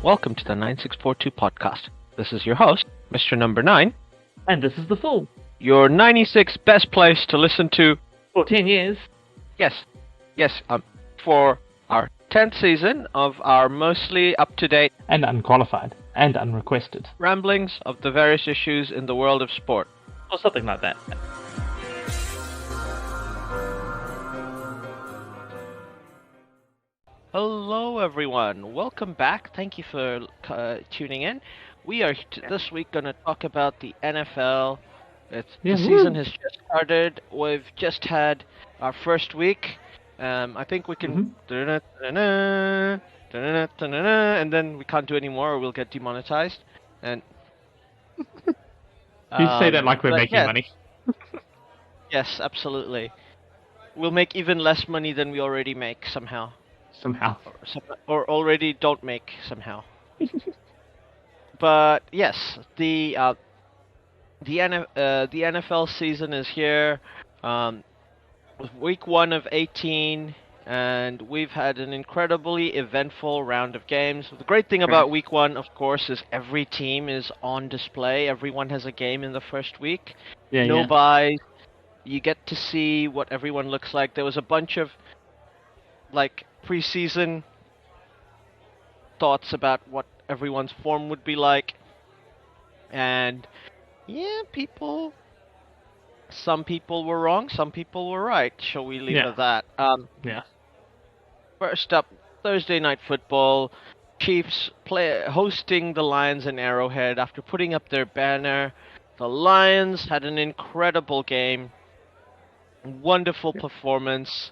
welcome to the 9642 podcast. This is your host, Mr. NumberNine. And this is The Fool. Your 96 best place to listen to... For 10 years. Yes, for our 10th season of our mostly up-to-date... And unqualified. And unrequested. ramblings of the various issues in the world of sport. Or something like that. Hello, everyone. Welcome back. Thank you for tuning in. We are this week going to talk about the NFL. The season has just started. We've just had our first week. I think we can... and then we can't do any more or we'll get demonetized. And You say that like we're making money. Yes, absolutely. We'll make even less money than we already make somehow. Or already don't make somehow. But yes, the NFL season is here. Week 1 of 18, and we've had an incredibly eventful round of games. The great thing about week 1, of course, is every team is on display. Everyone has a game in the first week. No buys. You get to see what everyone looks like. There was a bunch of preseason thoughts about what everyone's form would be like, and some people were wrong, some people were right. Shall we leave it at that? First up, Thursday Night Football. Chiefs hosting the Lions in Arrowhead after putting up their banner. The Lions had an incredible game, wonderful performance.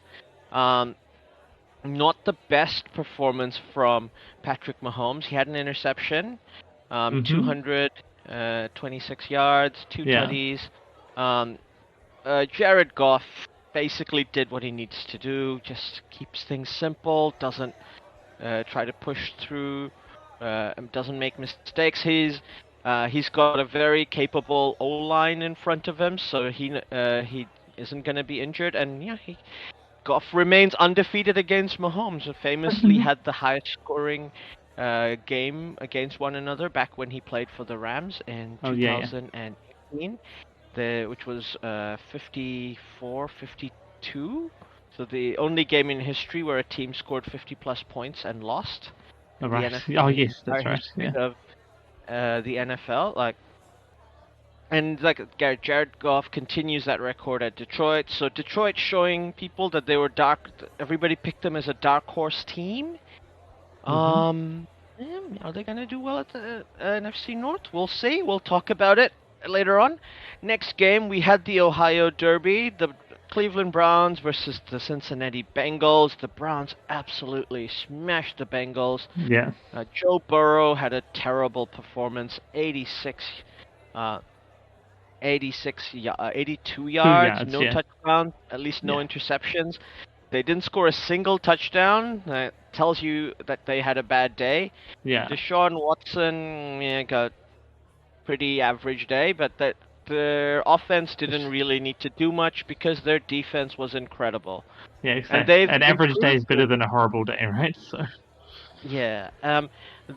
Not the best performance from Patrick Mahomes. He had an interception, 226 yards, 2 tutties. Jared Goff basically did what he needs to do, just keeps things simple, doesn't try to push through, doesn't make mistakes. He's got a very capable O-line in front of him, so he isn't going to be injured, and Goff remains undefeated against Mahomes, who famously had the highest scoring game against one another back when he played for the Rams in 2018, which was 54-52. So the only game in history where a team scored 50-plus points and lost. Oh, right. Yes, that's right. Of the NFL, And Jared Goff continues that record at Detroit. So Detroit showing people that they were everybody picked them as a dark horse team. Are they going to do well at the NFC North? We'll see. We'll talk about it later on. Next game, we had the Ohio Derby. The Cleveland Browns versus the Cincinnati Bengals. The Browns absolutely smashed the Bengals. Yeah. Joe Burrow had a terrible performance. 82 yards, no touchdowns, at least no interceptions. They didn't score a single touchdown. That tells you that they had a bad day. Yeah. Deshaun Watson got pretty average day, but their offense didn't really need to do much because their defense was incredible. Yeah, exactly. An average day is better than a horrible day, right? So. Yeah.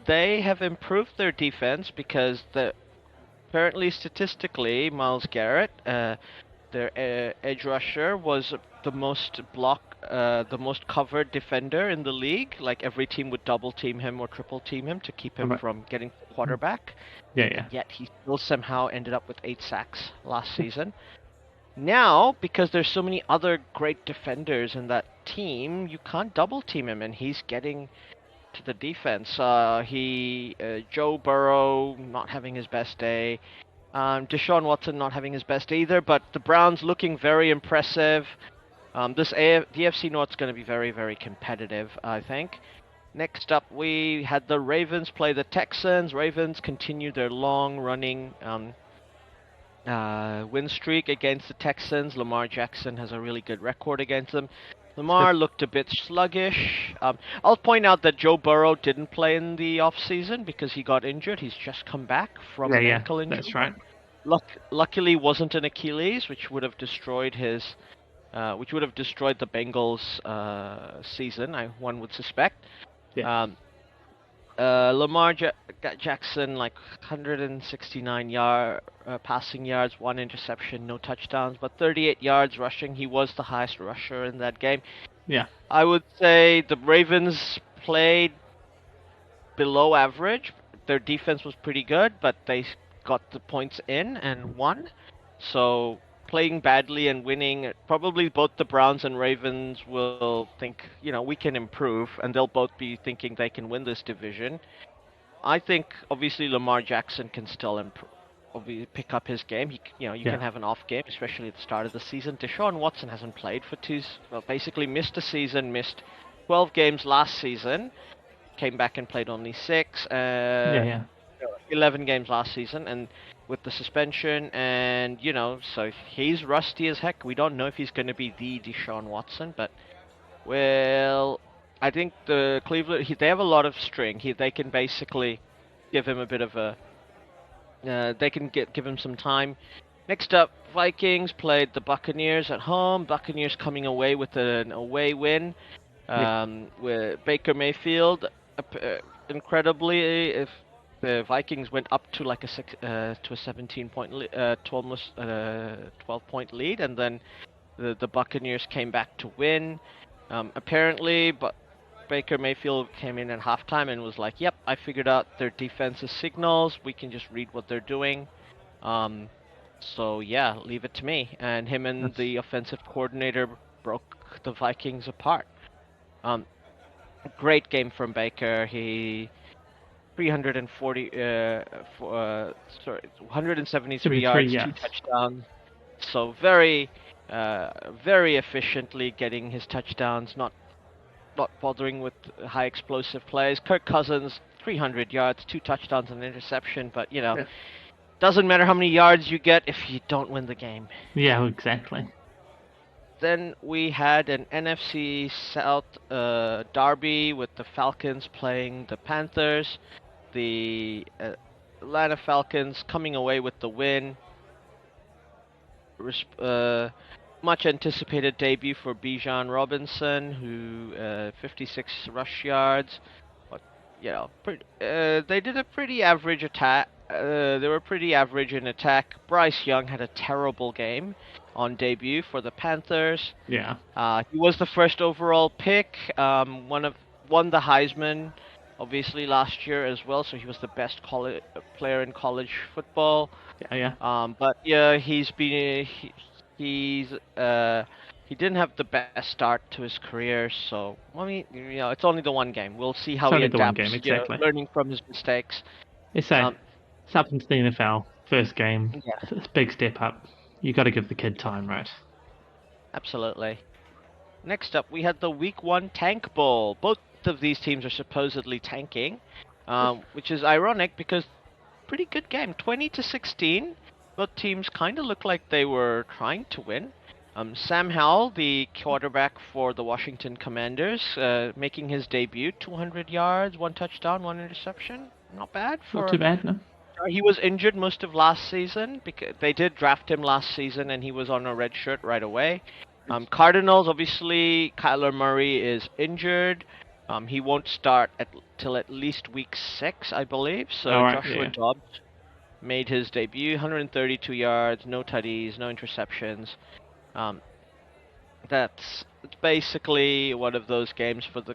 They have improved their defense because apparently, statistically, Myles Garrett, their edge rusher, was the most covered defender in the league. Like every team would double team him or triple team him to keep him from getting the quarterback. Yet he still somehow ended up with 8 sacks last season. Now, because there's so many other great defenders in that team, you can't double team him, and he's getting to the defense. Joe Burrow not having his best day. Deshaun Watson not having his best either, but the Browns looking very impressive. The AFC North's going to be very, very competitive, I think. Next up, we had the Ravens play the Texans. Ravens continue their long-running win streak against the Texans. Lamar Jackson has a really good record against them. Lamar looked a bit sluggish. I'll point out that Joe Burrow didn't play in the offseason because he got injured. He's just come back from an ankle injury. That's right. Luckily, wasn't an Achilles, which would have destroyed the Bengals' season. One would suspect. Yeah. Jackson, like 169 passing yards, one interception, no touchdowns, but 38 yards rushing. He was the highest rusher in that game. Yeah. I would say the Ravens played below average. Their defense was pretty good, but they got the points in and won. So playing badly and winning, probably both the Browns and Ravens will think, we can improve, and they'll both be thinking they can win this division. I think obviously Lamar Jackson can still improve, pick up his game. You can have an off game, especially at the start of the season. Deshaun Watson hasn't played for basically missed a season, missed 12 games last season, came back and played only 6. 11 games last season, and with the suspension, and so he's rusty as heck. We don't know if he's going to be the Deshaun Watson, but well, I think the Cleveland they have a lot of string. They can basically give him a bit of a. They can give him some time. Next up, Vikings played the Buccaneers at home. Buccaneers coming away with an away win. With Baker Mayfield, incredibly, if the Vikings went up to like a 17-point, 12-point lead, and then the Buccaneers came back to win. Apparently, but Baker Mayfield came in at halftime and was like, "Yep, I figured out their defense's signals. We can just read what they're doing." So yeah, leave it to me. And him and the offensive coordinator broke the Vikings apart. Great game from Baker. He 173 yards, 2 touchdowns. So very efficiently getting his touchdowns, not bothering with high explosive plays. Kirk Cousins, 300 yards, 2 touchdowns and an interception, but doesn't matter how many yards you get if you don't win the game. Yeah, exactly. Then we had an NFC South derby with the Falcons playing the Panthers. The Atlanta Falcons coming away with the win. Much anticipated debut for Bijan Robinson, who 56 rush yards. But they did a pretty average attack. They were pretty average in attack. Bryce Young had a terrible game on debut for the Panthers. Yeah. He was the first overall pick. Won the Heisman, obviously last year as well. So he was the best player in college football. Yeah. But yeah, he didn't have the best start to his career. So I mean, it's only the one game. We'll see how he adapts. Only the one game, exactly. Learning from his mistakes. It's up into the NFL, first game. Yeah. It's a big step up. You got to give the kid time, right? Absolutely. Next up, we had the Week 1 Tank Bowl. Both of these teams are supposedly tanking, which is ironic because pretty good game, 20-16. Both teams kind of looked like they were trying to win. Sam Howell, the quarterback for the Washington Commanders, making his debut, 200 yards, 1 touchdown, 1 interception. Not bad. Not too bad, no. He was injured most of last season because they did draft him last season, and he was on a red shirt right away. Cardinals, obviously, Kyler Murray is injured. He won't start till at least week 6, I believe. So Joshua Dobbs made his debut, 132 yards, no tutties, no interceptions. That's basically one of those games for the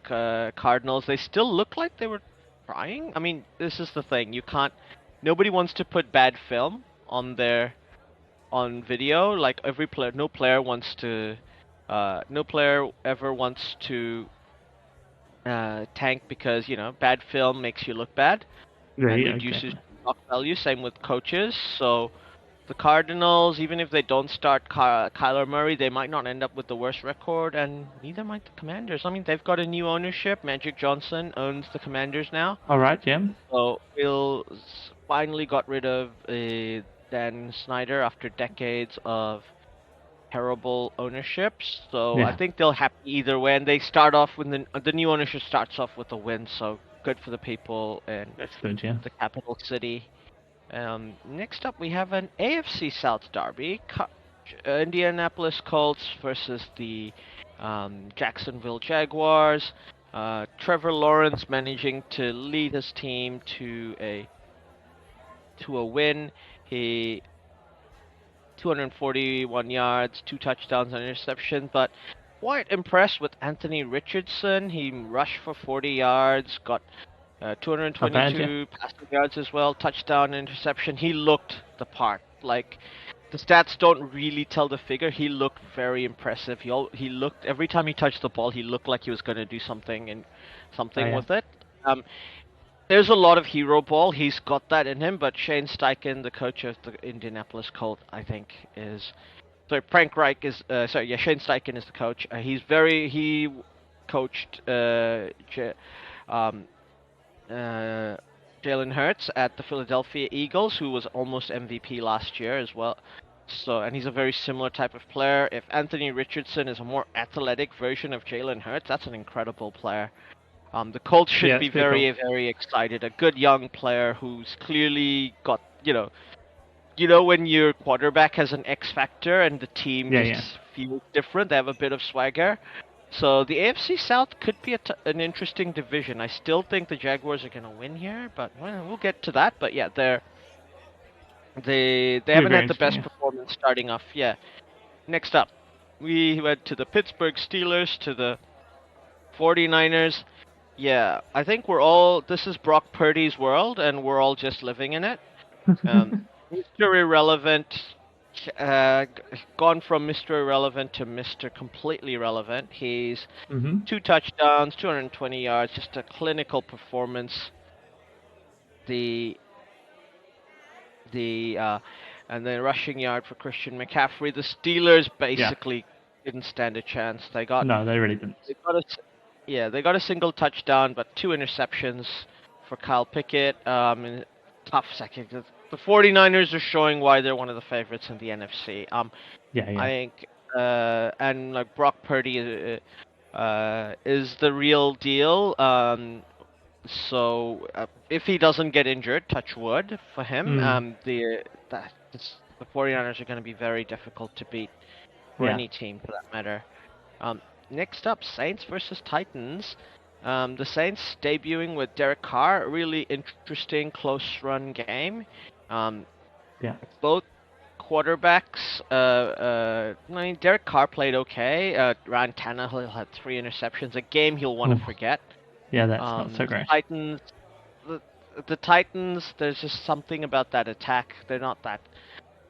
Cardinals. They still look like they were trying. I mean, this is the thing. Nobody wants to put bad film on video. Like every player, no player ever wants to tank because bad film makes you look bad and reduces stock value. Same with coaches. So the Cardinals, even if they don't start Kyler Murray, they might not end up with the worst record, and neither might the Commanders. I mean, they've got a new ownership. Magic Johnson owns the Commanders now. All right, yeah. So Bill finally got rid of Dan Snyder after decades of terrible ownership. So I think they'll happy either way, and they start off with the new ownership starts off with a win. So good for the people in the capital city. Next up, we have an AFC South derby. Indianapolis Colts versus the Jacksonville Jaguars. Trevor Lawrence managing to lead his team to a win. He 241 yards, 2 touchdowns, and interception, but quite impressed with Anthony Richardson. He rushed for 40 yards, got Not bad, yeah. 222 passing yards as well, touchdown, interception. He looked the part. Like, the stats don't really tell the figure. He looked very impressive. He looked every time he touched the ball, he looked like he was going to do something and Oh, something yeah. with it. There's a lot of hero ball. He's got that in him, but Shane Steichen, the coach of the Indianapolis Colts, I think is sorry, Frank Reich is sorry, yeah, Shane Steichen is the coach. He coached um, uh, Jalen Hurts at the Philadelphia Eagles, who was almost MVP last year as well. So, and he's a very similar type of player. If Anthony Richardson is a more athletic version of Jalen Hurts, that's an incredible player. The Colts should Yeah, be it's pretty cool. very, very excited. A good young player who's clearly got, you know when your quarterback has an X factor and the team Yeah, just yeah. feels different, they have a bit of swagger. So the AFC South could be an interesting division. I still think the Jaguars are going to win here, but well, we'll get to that. But yeah, they It'll be haven't very had the interesting, best yeah. performance starting off. Yeah. Next up, we went to the Pittsburgh Steelers, to the 49ers. Yeah, I think this is Brock Purdy's world, and we're all just living in it. Um, Mr. Irrelevant, gone from Mr. Irrelevant to Mr. Completely Relevant. He's Mm-hmm. 2 touchdowns, 220 yards, just a clinical performance. The the and then rushing yard for Christian McCaffrey. The Steelers Yeah. basically didn't stand a chance. No, they really didn't. They got a yeah, they got a single touchdown, but 2 interceptions for Kyle Pickett. In tough second. The 49ers are showing why they're one of the favorites in the NFC. Yeah, I yeah. think, and like Brock Purdy is the real deal. So if he doesn't get injured, touch wood for him. Mm. The 49ers are going to be very difficult to beat for Yeah. any team for that matter. Um, Next up, Saints versus Titans. The Saints debuting with Derek Carr, a really interesting close run game. Um, Yeah. both quarterbacks, I mean, Derek Carr played okay. Ryan Tannehill had 3 interceptions, a game he'll want to Oh, forget. yeah, that's not so The great. Titans, the, the Titans, there's just something about that attack. They're not that.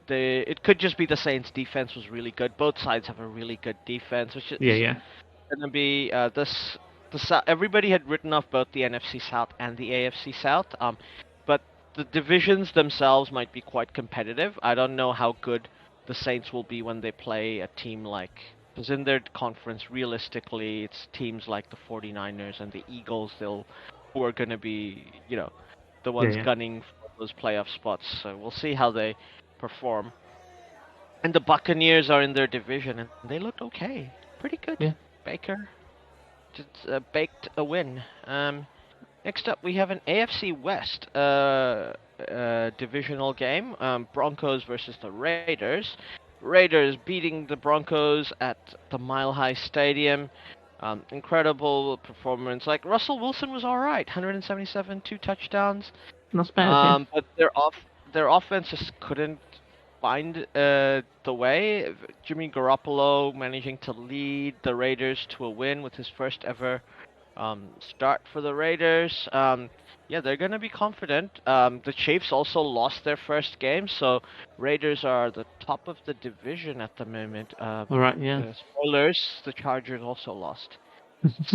It could just be the Saints' defense was really good. Both sides have a really good defense, which Yeah, is yeah. gonna be everybody had written off both the NFC South and the AFC South. But the divisions themselves might be quite competitive. I don't know how good the Saints will be when they play a team like, because in their conference, realistically, it's teams like the 49ers and the Eagles. Who are gonna be, the Yeah, ones yeah. gunning for those playoff spots. So we'll see how they perform. And the Buccaneers are in their division, and they looked okay, pretty good. Yeah. Baker just baked a win. Next up, we have an AFC West divisional game. Broncos versus the Raiders. Raiders beating the Broncos at the Mile High Stadium. Incredible performance. Like, Russell Wilson was all right, 177, 2 touchdowns. Not so bad, yeah. But their offense just couldn't find the way. Jimmy Garoppolo managing to lead the Raiders to a win with his first ever start for the Raiders. Yeah, they're gonna be confident. The Chiefs also lost their first game, so Raiders are the top of the division at the moment. All right, yeah. Spoilers: the Chargers also lost.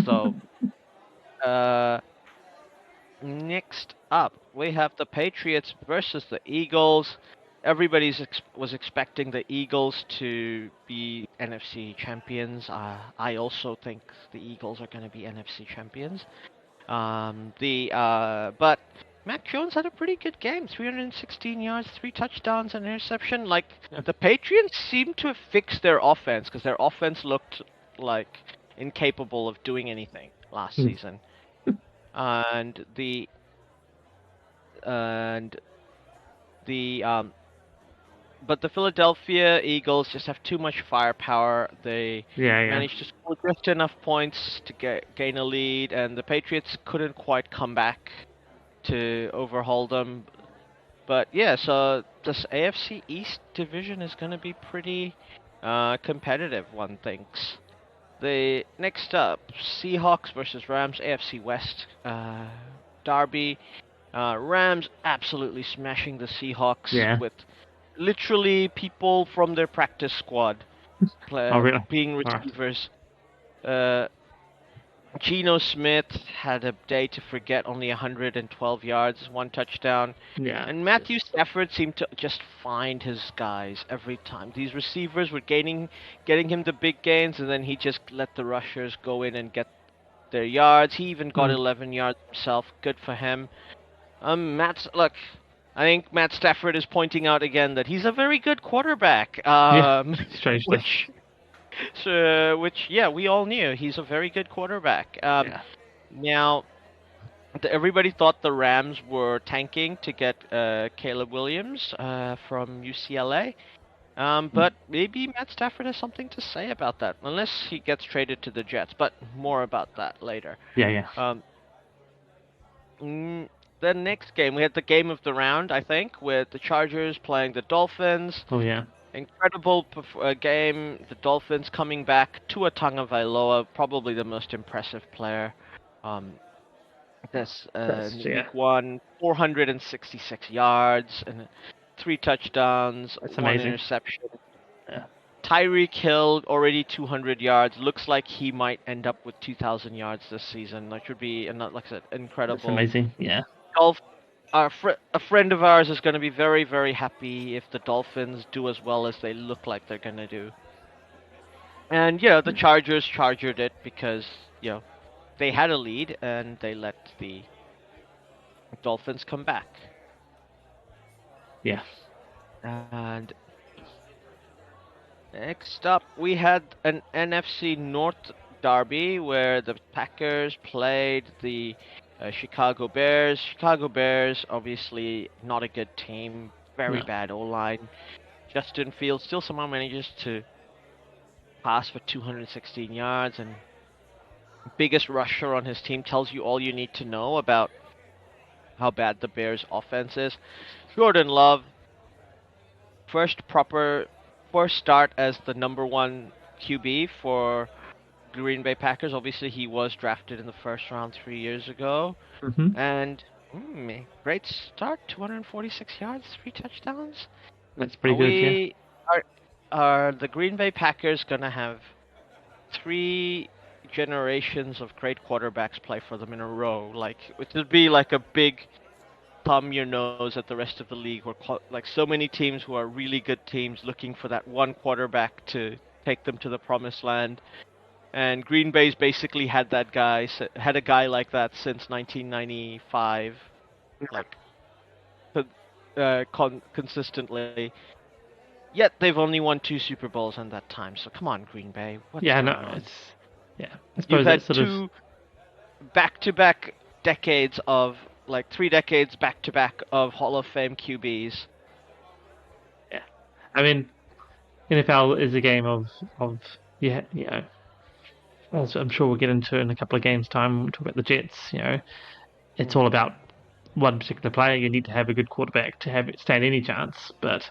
So, uh, next up, we have the Patriots versus the Eagles. Everybody was expecting the Eagles to be NFC champions. I also think the Eagles are going to be NFC champions. But Mac Jones had a pretty good game. 316 yards, 3 touchdowns, and interception. Like, Yeah. the Patriots seemed to have fixed their offense because their offense looked like incapable of doing anything last Hmm. season. And the but the Philadelphia Eagles just have too much firepower. They Yeah, yeah. managed to score just enough points to gain a lead, and the Patriots couldn't quite come back to overhaul them. But yeah, so this AFC East division is going to be pretty competitive, one thinks. The next up, Seahawks versus Rams, AFC West derby. Rams absolutely smashing the Seahawks Yeah. with literally people from their practice squad Oh, really? being All right. receivers. Uh, Geno Smith had a day to forget, only 112 yards, one touchdown. Yeah. And Matthew Stafford seemed to just find his guys every time. These receivers were getting him the big gains, and then he just let the rushers go in and get their yards. He even got Mm. 11 yards himself. Good for him. Look, I think Matt Stafford is pointing out again that he's a very good quarterback. Yeah. Strangely. Which, yeah, we all knew he's a very good quarterback. Yeah. Now, everybody thought the Rams were tanking to get Caleb Williams from UCLA. Mm. But maybe Matt Stafford has something to say about that, unless he gets traded to the Jets. But more about that later. Yeah, yeah. Um, mm, the next game, we had the game of the round, I think, with the Chargers playing the Dolphins. Oh, yeah. Incredible game. The Dolphins coming back. Tua Tagovailoa, probably the most impressive player. Um, this That's yeah. week one, 466 yards and 3 touchdowns, That's one amazing. interception. Yeah. Tyreek Hill already 200 yards. Looks like he might end up with 2,000 yards this season. That should be, and like I said, That's incredible. amazing. Yeah. Golf. A friend of ours is going to be very, very happy if the Dolphins do as well as they look like they're going to do. And yeah, the Chargers chargered it because they had a lead and they let the Dolphins come back. Yeah. And next up, we had an NFC North derby where the Packers played the Chicago Bears. Chicago Bears, obviously not a good team, very No. bad O-line. Justin Fields still somehow manages to pass for 216 yards, and biggest rusher on his team tells you all you need to know about how bad the Bears' offense is. Jordan Love, first start as the number one QB for Green Bay Packers. Obviously, he was drafted in the first round 3 years ago. Mm-hmm. And great start, 246 yards, 3 touchdowns. That's Are pretty good. Yeah. we are the Green Bay Packers gonna have 3 generations of great quarterbacks play for them in a row? Like it would be like a big thumb your nose at the rest of the league, where like so many teams who are really good teams looking for that one quarterback to take them to the promised land. And Green Bay's basically had a guy like that since 1995, like consistently. Yet they've only won 2 Super Bowls in that time. So come on, Green Bay, what's Yeah. going No. on? It's yeah. I You've suppose had that's sort of 2 back-to-back decades of 3 decades back-to-back of Hall of Fame QBs. yeah. I mean, NFL is a game of yeah. You know, as I'm sure we'll get into in a couple of games' time. When we talk about the Jets. You know, it's all about one particular player. You need to have a good quarterback to have it stand any chance. But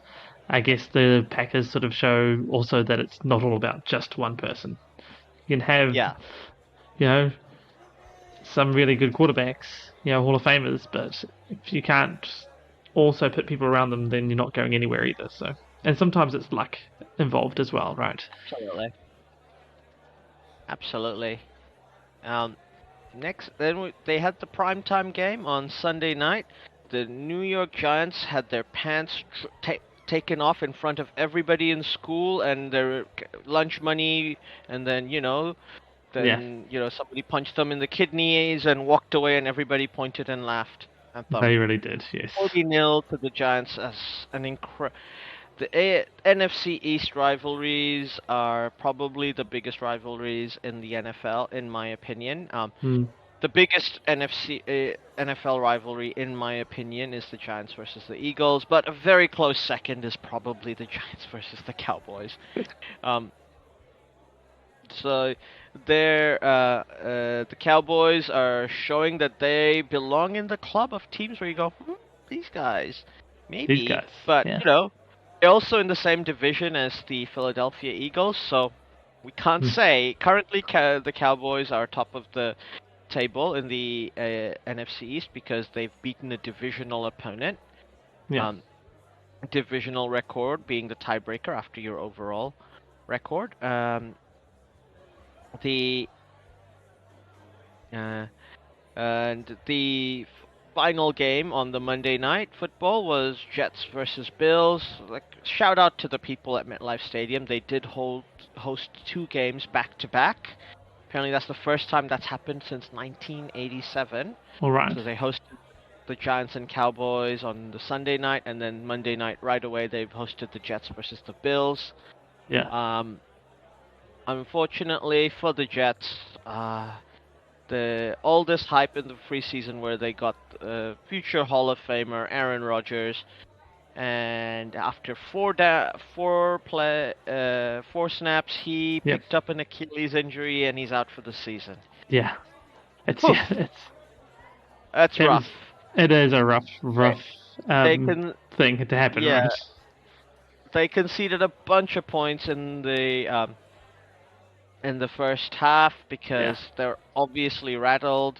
I guess the Packers sort of show also that it's not all about just one person. You can have, Yeah, you know, some really good quarterbacks, you know, Hall of Famers, but if you can't also put people around them, then you're not going anywhere either. So, and sometimes it's luck involved as well, right? absolutely, absolutely. Um, Next, then they had the primetime game on Sunday night. The New York Giants had their pants taken off in front of everybody in school and their lunch money, and then Yeah, somebody punched them in the kidneys and walked away, and everybody pointed and laughed at them. they really did. Yes. 40-0 to the Giants as an the NFC East rivalries are probably the biggest rivalries in the NFL, in my opinion. Hmm. the biggest NFL rivalry, in my opinion, is the Giants versus the Eagles, but a very close second is probably the Giants versus the Cowboys. Um, so the Cowboys are showing that they belong in the club of teams where you go, these guys, These maybe, guys, but yeah. they're also in the same division as the Philadelphia Eagles, so we can't Hmm. say. Currently, the Cowboys are top of the table in the NFC East because they've beaten a divisional opponent. Yeah. Um, Divisional record being the tiebreaker after your overall record. The uh, and the final game on the Monday night football was Jets versus Bills. Like, shout out to the people at MetLife Stadium. They did host two games back to back. Apparently, that's the first time that's happened since 1987. All right. So they hosted the Giants and Cowboys on the Sunday night, and then Monday night right away they've hosted the Jets versus the Bills. Yeah. Um, Unfortunately for the Jets, all this hype in the preseason where they got future Hall of Famer Aaron Rodgers, and after four snaps, he Yep. picked up an Achilles injury and he's out for the season. Yeah. It's Whew, yeah. that's rough. It is a They, rough they can, thing to happen, yeah, right? they conceded a bunch of points in the first half Yeah. because they're obviously rattled.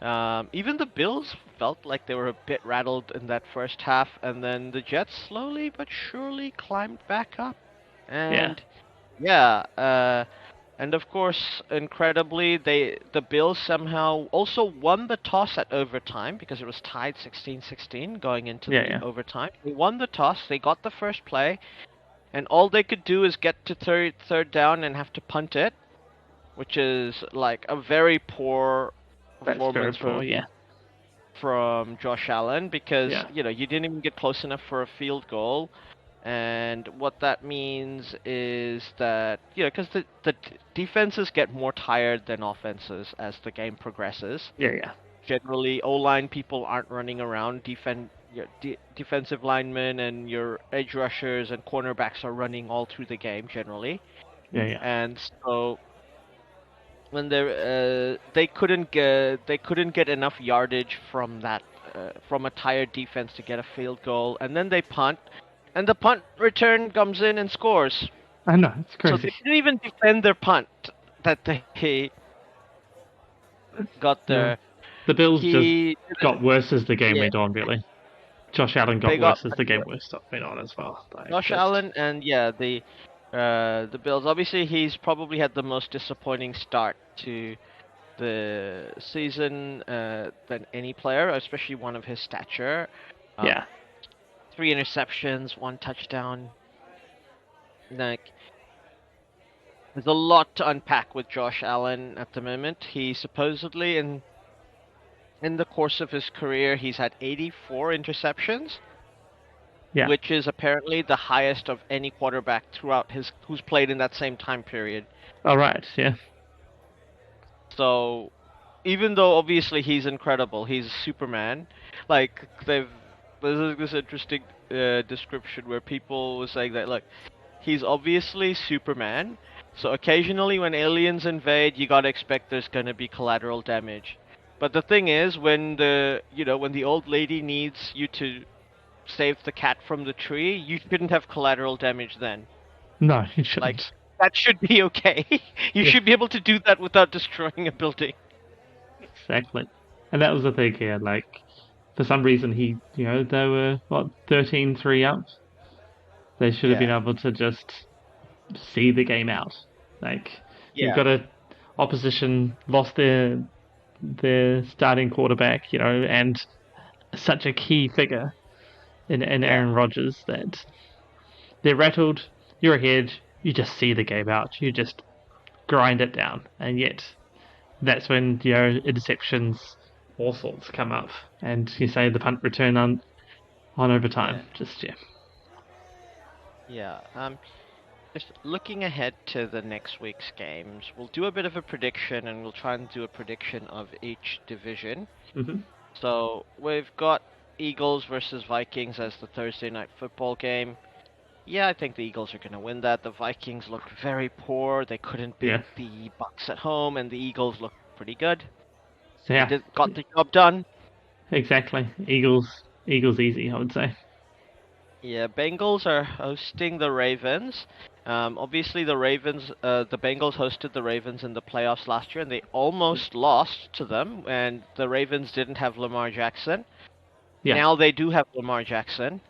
Even the Bills felt like they were a bit rattled in that first half, and then the Jets slowly but surely climbed back up. Yeah. And yeah, and of course, incredibly, the Bills somehow also won the toss at overtime because it was tied 16-16 going into Yeah. the Yeah. overtime. They won the toss, they got the first play, and all they could do is get to third down and have to punt it, which is like a very poor That's very performance poor. Yeah. from Josh Allen because Yeah. you didn't even get close enough for a field goal. And what that means is that because the defenses get more tired than offenses as the game progresses. Yeah. Yeah. Generally, O-line people aren't running around. Defensive linemen and your edge rushers and cornerbacks are running all through the game generally. Yeah. Yeah. And so when they couldn't get enough yardage from that from a tired defense to get a field goal, and then they punt, and the punt return comes in and scores. I know, it's So crazy. they didn't even defend their punt that they got Yeah. there. The Bills just He got worse as the game Yeah, went on, really. Josh Allen got they got worse as the game went on as well. Like, Josh just. Allen, and the Bills. Obviously, he's probably had the most disappointing start to the season than any player, especially one of his stature. Um, Yeah. 3 interceptions, 1 touchdown. Like, there's a lot to unpack with Josh Allen at the moment. He supposedly, in the course of his career, he's had 84 interceptions, Yeah. which is apparently the highest of any quarterback who's played in that same time period. All right. Yeah. So, even though obviously he's incredible, he's Superman. Like there's this interesting description where people were saying that, look, he's obviously Superman. So occasionally when aliens invade, you gotta expect there's gonna be collateral damage. But the thing is, when the old lady needs you to save the cat from the tree, you shouldn't have collateral damage then. No, you Like, shouldn't. that should be okay. You Yeah. should be able to do that without destroying a building. Exactly. And that was the thing here. Like, for some reason, they were, what, 13-3 up? They should have been Yeah. able to just see the game out. Like, you've Yeah. got a opposition lost their starting quarterback, and such a key figure in Yeah. Aaron Rodgers that they're rattled. You're ahead. You just see the game out. You just grind it down, and yet that's when interceptions, all sorts come up, and you say the punt return on overtime. Yeah. Just yeah, Yeah. Just looking ahead to the next week's games, we'll do a bit of a prediction and we'll try and do a prediction of each division. Hmm. So we've got Eagles versus Vikings as the Thursday night football game. Yeah, I think the Eagles are going to win that. The Vikings looked very poor. They couldn't beat Yeah. the Bucks at home, and the Eagles looked pretty good. So They yeah, did got the job done. exactly. Eagles easy, I would say. Yeah, Bengals are hosting the Ravens. Obviously, the Bengals hosted the Ravens in the playoffs last year, and they almost lost to them. And the Ravens didn't have Lamar Jackson. Yeah. Now they do have Lamar Jackson,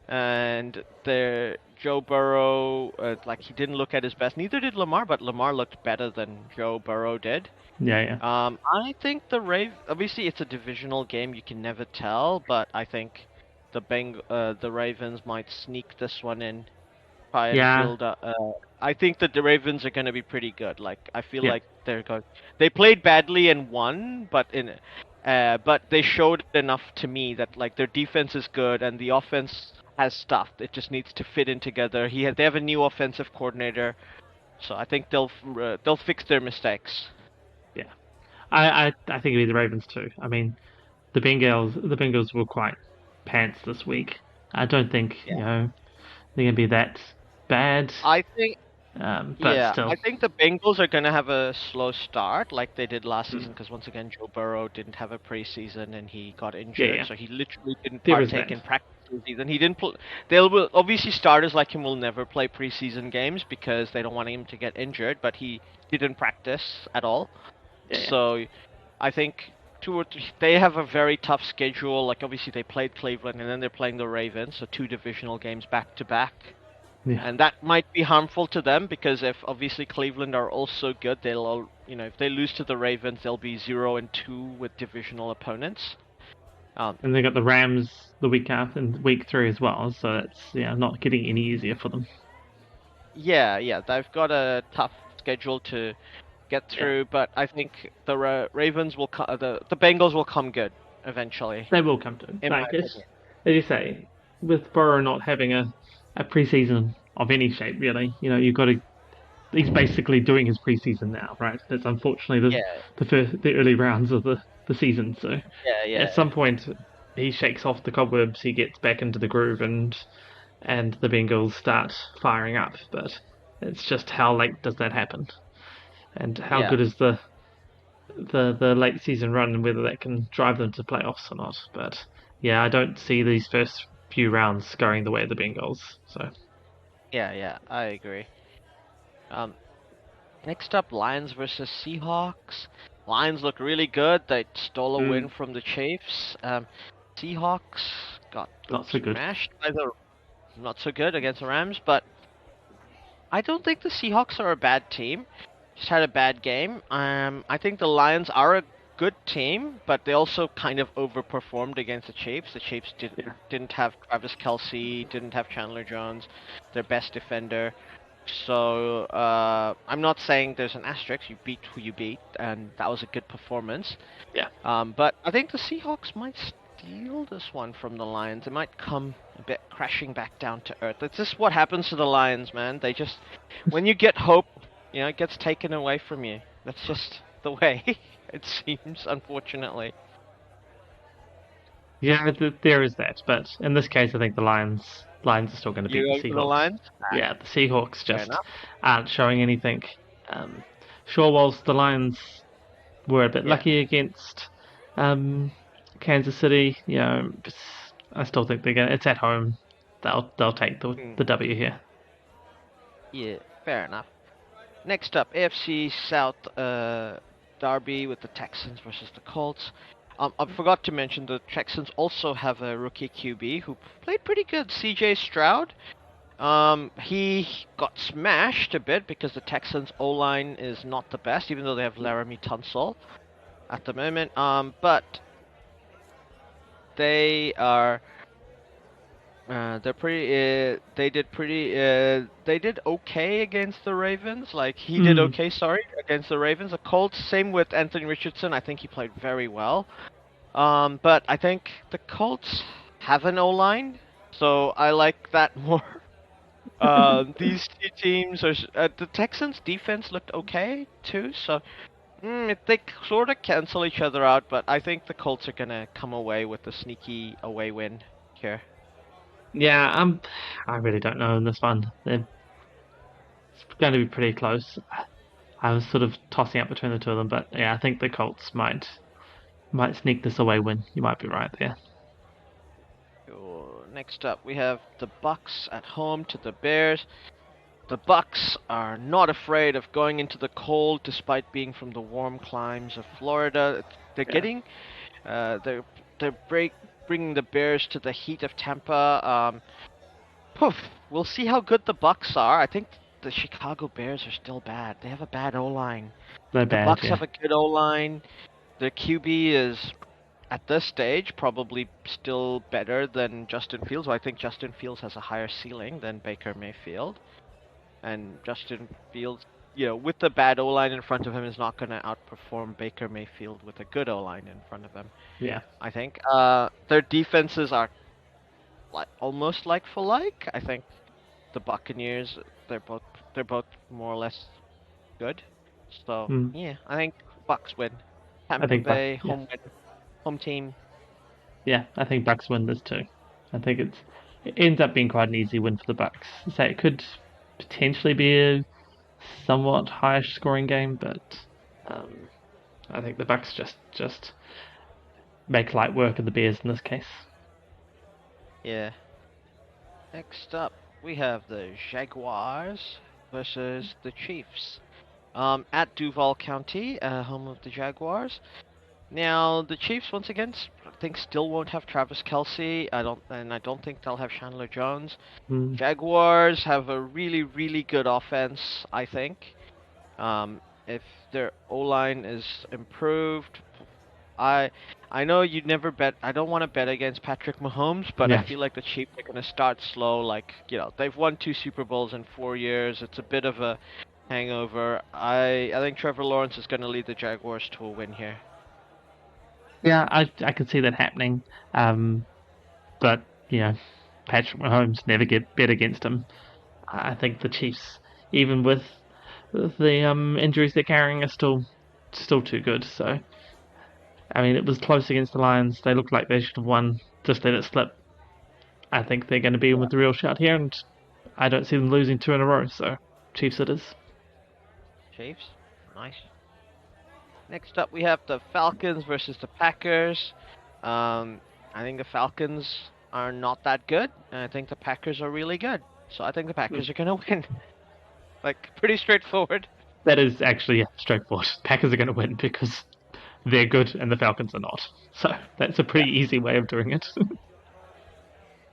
and their Joe Burrow, like he didn't look at his best. Neither did Lamar, but Lamar looked better than Joe Burrow did. Yeah, yeah. I think obviously it's a divisional game, you can never tell, but I think the Ravens might sneak this one in, try and Yeah. build up. I think that the Ravens are going to be pretty good. Like I feel Yeah. like they played badly and won, but they showed enough to me that like their defense is good and the offense has stuff. It just needs to fit in together. They have a new offensive coordinator, so I think they'll fix their mistakes. Yeah. I think it'd be the Ravens too. I mean, the Bengals were quite pants this week. I don't think, they're gonna be that bad. I think But Yeah, still. I think the Bengals are gonna have a slow start like they did last Mm. season because once again Joe Burrow didn't have a preseason and he got Yeah, injured, yeah. so he literally didn't There is partake that. in practice this season. He didn't pl obviously starters like him will never play preseason games because they don't want him to get injured, but he didn't practice at all. Yeah, yeah. So I think they have a very tough schedule. Like obviously they played Cleveland and then they're playing the Ravens, so two divisional games back to back. Yeah. And that might be harmful to them because if obviously Cleveland are also good, if they lose to the Ravens, they'll be 0-2 with divisional opponents. Um, And they got the Rams the week after and week 3 as well, so it's not getting any easier for them. yeah, they've got a tough schedule to get Yeah. through, but I think the Ravens the Bengals will come good eventually, They will come to. in my Like opinion. as you say, with Burrow not having a preseason of any shape really, you've got to he's basically doing his preseason now, right? It's unfortunately Yeah, the early rounds of the season. So at yeah. some point he shakes off the cobwebs, he gets back into the groove, and the Bengals start firing up. But it's just how late does that happen, and how Yeah. good is the late season run, and whether that can drive them to playoffs or not. But yeah, I don't see these first few rounds going the way of the Bengals. So Yeah, I agree. Um, Next up, Lions versus Seahawks. Lions look really good. They stole a win from the Chiefs. Seahawks got not so good. smashed by the not so good against the Rams, but I don't think the Seahawks are a bad team. Just had a bad game. I think the Lions are a good team, but they also kind of overperformed against the Chiefs. The Chiefs Yeah. didn't have Travis Kelsey, didn't have Chandler Jones, their best defender. So I'm not saying there's an asterisk. You beat who you beat, and that was a good performance. Yeah. But I think the Seahawks might steal this one from the Lions. It might come a bit crashing back down to earth. It's just what happens to the Lions, man. They just, when you get hope, it gets taken away from you. That's just the way it seems, unfortunately. Yeah, there is that, but in this case, I think the Lions are still going to You beat the go for the Seahawks. Lions? Yeah, the Seahawks Fair just enough. aren't showing anything. Um, sure, whilst the Lions were a bit Yeah. lucky against Kansas City, I still think they're going. It's at home. They'll take Hmm. the W here. Yeah, fair enough. Next up, AFC South derby with the Texans versus the Colts. I forgot to mention the Texans also have a rookie QB who played pretty good, CJ Stroud. He got smashed a bit because the Texans O-line is not the best, even though they have Laramie Tunsil at the moment. But they are they're pretty. They did pretty. They did okay against the Ravens. Like he did Mm, okay, sorry, against the Ravens. The Colts, same with Anthony Richardson. I think he played very well. But I think the Colts have an O line, so I like that more. These two teams are. The Texans' defense looked okay too, so they sort of cancel each other out. But I think the Colts are gonna come away with a sneaky away win here. Yeah, I really don't know in this one. They're going to be pretty close. I was sort of tossing up between the two of them, but yeah, I think the Colts might sneak this away win. You might be right there. Next up, we have the Bucks at home to the Bears. The Bucks are not afraid of going into the cold, despite being from the warm climes of Florida. They're Yeah, getting, they're bringing the Bears to the heat of Tampa. Poof. We'll see how good the Bucks are. I think the Chicago Bears are still bad. They have a bad O line. they're The bad. Bucks Yeah, have a good O line. Their QB is at this stage probably still better than Justin Fields. Well, I think Justin Fields has a higher ceiling than Baker Mayfield. And Justin Fields, with the bad O line in front of him, is not going to outperform Baker Mayfield with a good O line in front of him. yeah. I think their defenses are almost like for like. I think the Buccaneers, they're both more or less good. So Mm, yeah, I think Bucks win. I Tampa think Buck. Bay Yeah, home win, home team. yeah. I think Bucks win this too. I think it ends up being quite an easy win for the Bucks. So it could potentially be a somewhat higher scoring game, but um, I think the Bucks just make light work of the Bears in this case. Yeah. Next up, we have the Jaguars versus the Chiefs. At Duval County, home of the Jaguars. Now, the Chiefs once again, I think still won't have Travis Kelsey. I don't think they'll have Chandler Jones. Mm, Jaguars have a really, really good offense, I think. If their O-line is improved, I I know you'd never bet. I don't want to bet against Patrick Mahomes, but I yeah, feel like the Chiefs are going to start slow. Like, they've won two Super Bowls in 4 years. It's a bit of a hangover. I think Trevor Lawrence is going to lead the Jaguars to a win here. yeah. I could see that happening. But you know, Patrick Mahomes never get bet against him. I think the Chiefs, even with the injuries they're carrying, are still too good. So I mean, it was close against the Lions. They looked like they should have won. Just let it slip. I think they're going to be in with the real shot here, and I don't see them losing two in a row. So Chiefs it is. Chiefs, nice. Next up, we have the Falcons versus the Packers. I think the Falcons are not that good, and I think the Packers are really good. So I think the Packers are going to win. Like, pretty straightforward. That is actually straightforward. Packers are going to win because they're good and the Falcons are not. So that's a Yeah. pretty easy way of doing it.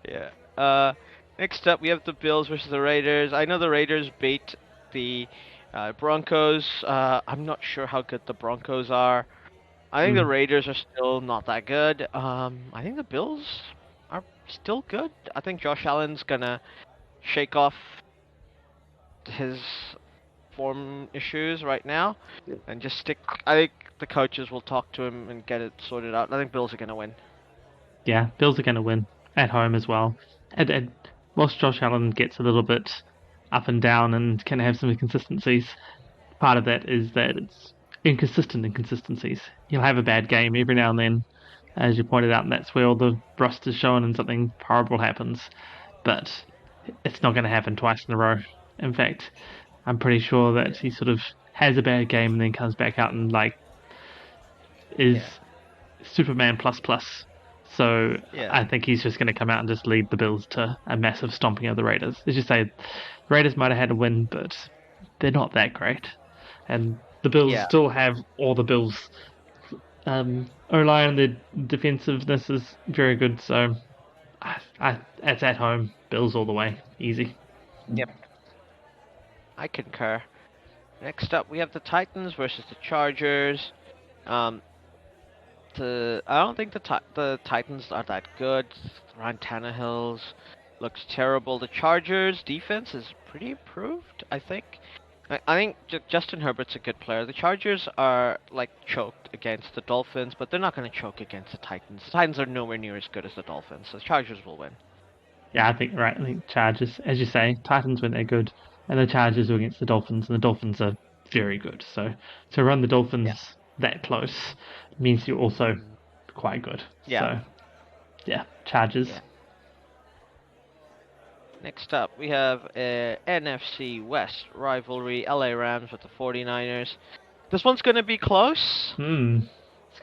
Yeah. Next up, we have the Bills versus the Raiders. I know the Raiders beat the Broncos. I'm not sure how good the Broncos are. I think the Mm. Raiders are still not that good. I think the Bills are still good. I think Josh Allen's gonna shake off his form issues right now and just stick. I think the coaches will talk to him and get it sorted out. I think Bills are gonna win. Yeah, Bills are going to win at home as well. And whilst Josh Allen gets a little bit up and down and can have some inconsistencies, part of that is that it's inconsistent inconsistencies. He'll have a bad game every now and then, as you pointed out, and that's where all the rust is shown and something horrible happens. But it's not going to happen twice in a row. In fact, I'm pretty sure that he sort of has a bad game and then comes back out and like is Yeah. Superman plus plus. So Yeah. I think he's just going to come out and just lead the Bills to a massive stomping of the Raiders. As you say, the Raiders might have had a win, but they're not that great. And the Bills Yeah. still have all the Bills. O-line, their defensiveness is very good, so it's at home. Bills all the way. Easy. Yep. I concur. Next up, we have the Titans versus the Chargers. Um, I don't think the Titans are that good. Ryan Tannehill's looks terrible. The Chargers defense is pretty improved, I think. I think Justin Herbert's a good player. The Chargers are like choked against the Dolphins, but they're not going to choke against the Titans. The Titans are nowhere near as good as the Dolphins, so the Chargers will win. Yeah, I think right. I think Chargers, as you say, Titans when they're good, and the Chargers are against the Dolphins, and the Dolphins are very good. So to run the Yeah. Dolphins that close means you're also Mm. quite good. Yeah. So yeah, Chargers. Yeah. Next up, we have NFC West rivalry, LA Rams with the 49ers. This one's going to be close, It's gonna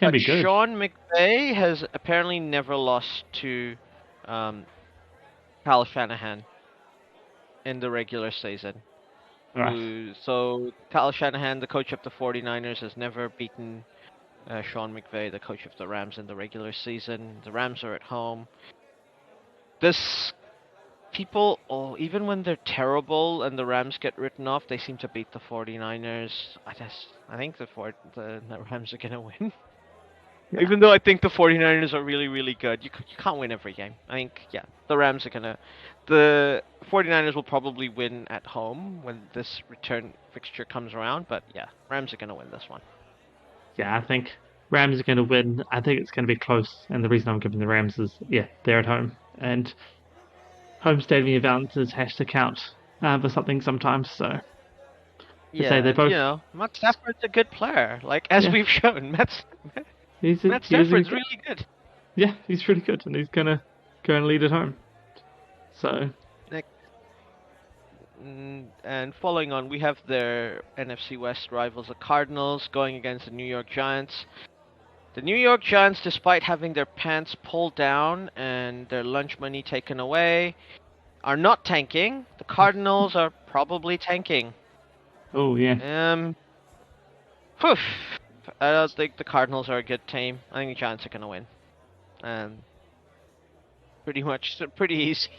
but be good. Sean McVay has apparently never lost to um, Kyle Shanahan in the regular season. Right. So Kyle Shanahan, the coach of the 49ers, has never beaten Sean McVay, the coach of the Rams, in the regular season. The Rams are at home. This people, oh, even when they're terrible and the Rams get written off, they seem to beat the 49ers. I think the Rams are gonna win. Yeah. Even though I think the 49ers are really, really good, you can't win every game. I think, yeah, the Rams are gonna. The 49ers will probably win at home when this return fixture comes around, but yeah, Rams are gonna win this one. Yeah, I think Rams are gonna win. I think it's gonna be close, and the reason I'm giving the Rams is they're at home, and home stadium advantages has to count for something sometimes. So they say Yeah, they and both. Matt Stafford's a good player. Like as Yeah, we've shown, Matt he is a Stafford's good. really good. Yeah, he's really good, and he's gonna go and lead at home. So And following on, we have their NFC West rivals, the Cardinals, going against the New York Giants. The New York Giants, despite having their pants pulled down and their lunch money taken away, are not tanking. The Cardinals are probably tanking. oh yeah, Um, Phew. I don't think the Cardinals are a good team. I think the Giants are going to win. And pretty much, pretty easy.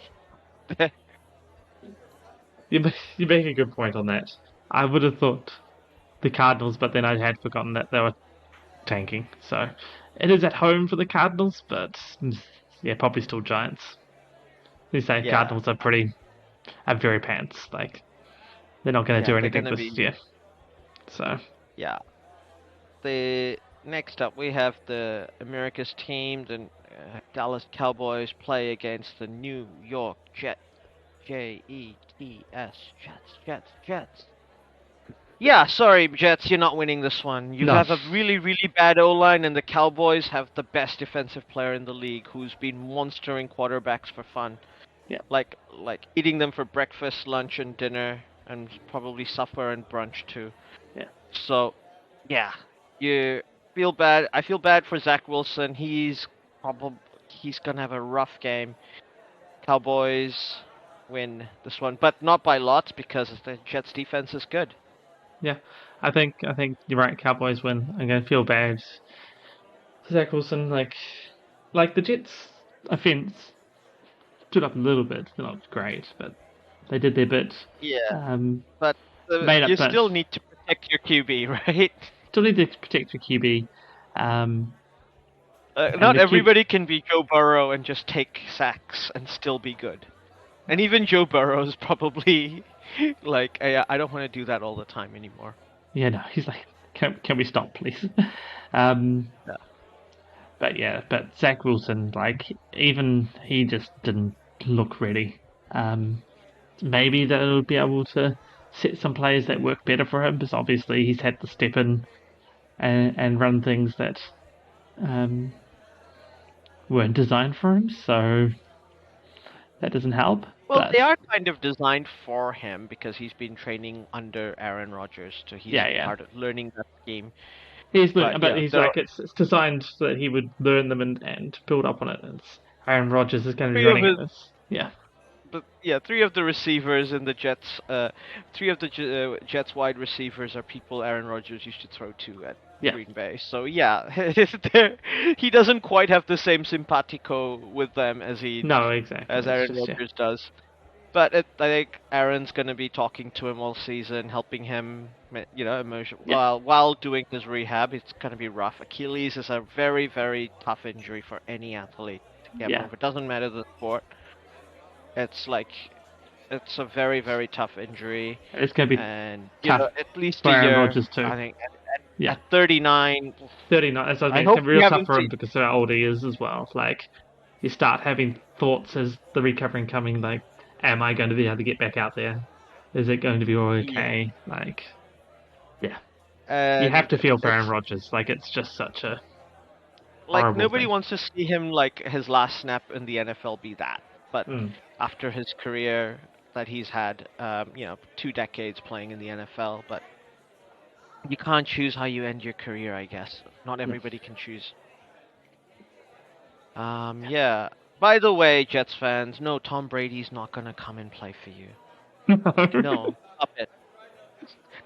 you make a good point on that. I would have thought the Cardinals, but then I had forgotten that they were tanking. So it is at home for the Cardinals, but yeah, probably still Giants. You say Yeah, Cardinals are very pants. Like they're not going to yeah, do they're anything going to this be. year. So Yeah. The next up, we have the America's team. The Dallas Cowboys play against the New York Jets. Jets, Jets, Jets, Jets. Yeah, sorry, Jets, you're not winning this one. You no, have a really, really bad O-line, and the Cowboys have the best defensive player in the league, who's been monstering quarterbacks for fun, yeah, like eating them for breakfast, lunch, and dinner, and probably supper and brunch too. yeah, So, yeah, you feel bad. I feel bad for Zach Wilson. He's gonna have a rough game. Cowboys win this one, but not by lots because the Jets defense is good. yeah. I think you're right. Cowboys win. I'm going to feel bad. Zach Wilson, like the Jets offense stood up a little bit. They're not great, but they did their bit. Yeah, Um, but made you up, but still need to protect your QB, right? still need to protect your QB. Um, and Not the QB, everybody can be Joe Burrow and just take sacks and still be good. And even Joe Burrow is probably like, I don't want to do that all the time anymore. yeah, no, he's like, can we stop, please? um, Yeah. but Zach Wilson, like, even he just didn't look ready. Maybe they'll be able to set some plays that work better for him, because obviously he's had to step in and run things that um, weren't designed for him, so that doesn't help. Well, they But are kind of designed for him because he's been training under Aaron Rodgers, so he's yeah, part of learning that scheme. but But yeah, he's like it's designed so that he would learn them and build up on it. It's Aaron Rodgers is going to be three of running his at this. Yeah, But yeah, three of the receivers in the Jets, three of the Jets wide receivers are people Aaron Rodgers used to throw to at yeah, Green Bay. So yeah, he doesn't quite have the same simpatico with them no, exactly. as It's Aaron just Rodgers does. But I think Aaron's gonna be talking to him all season, helping him, emotion yeah, while doing his rehab. It's gonna be rough. Achilles is a very, very tough injury for any athlete to get yeah. over. It doesn't matter the sport. It's like it's a very, very tough injury, It's going to be and tough at least for a Aaron year. Rodgers too. I think Yeah, at 39. 39. So I I think it's hope going to be we real tough haven't for him seen. because of how old he is as well. Like you start having thoughts as the recovering coming, like, am I going to be able to get back out there? Is it going to be all Yeah, okay? Like, yeah, you have and to feel for Aaron it's Rodgers. Like, it's just such a like horrible nobody thing. wants to see him like his last snap in the NFL be that. But Mm. after his career that he's had, 2 decades playing in the NFL, but you can't choose how you end your career, I guess. Not everybody can choose. Yeah. By the way, Jets fans, no, Tom Brady's not gonna come and play for you. No, stop it.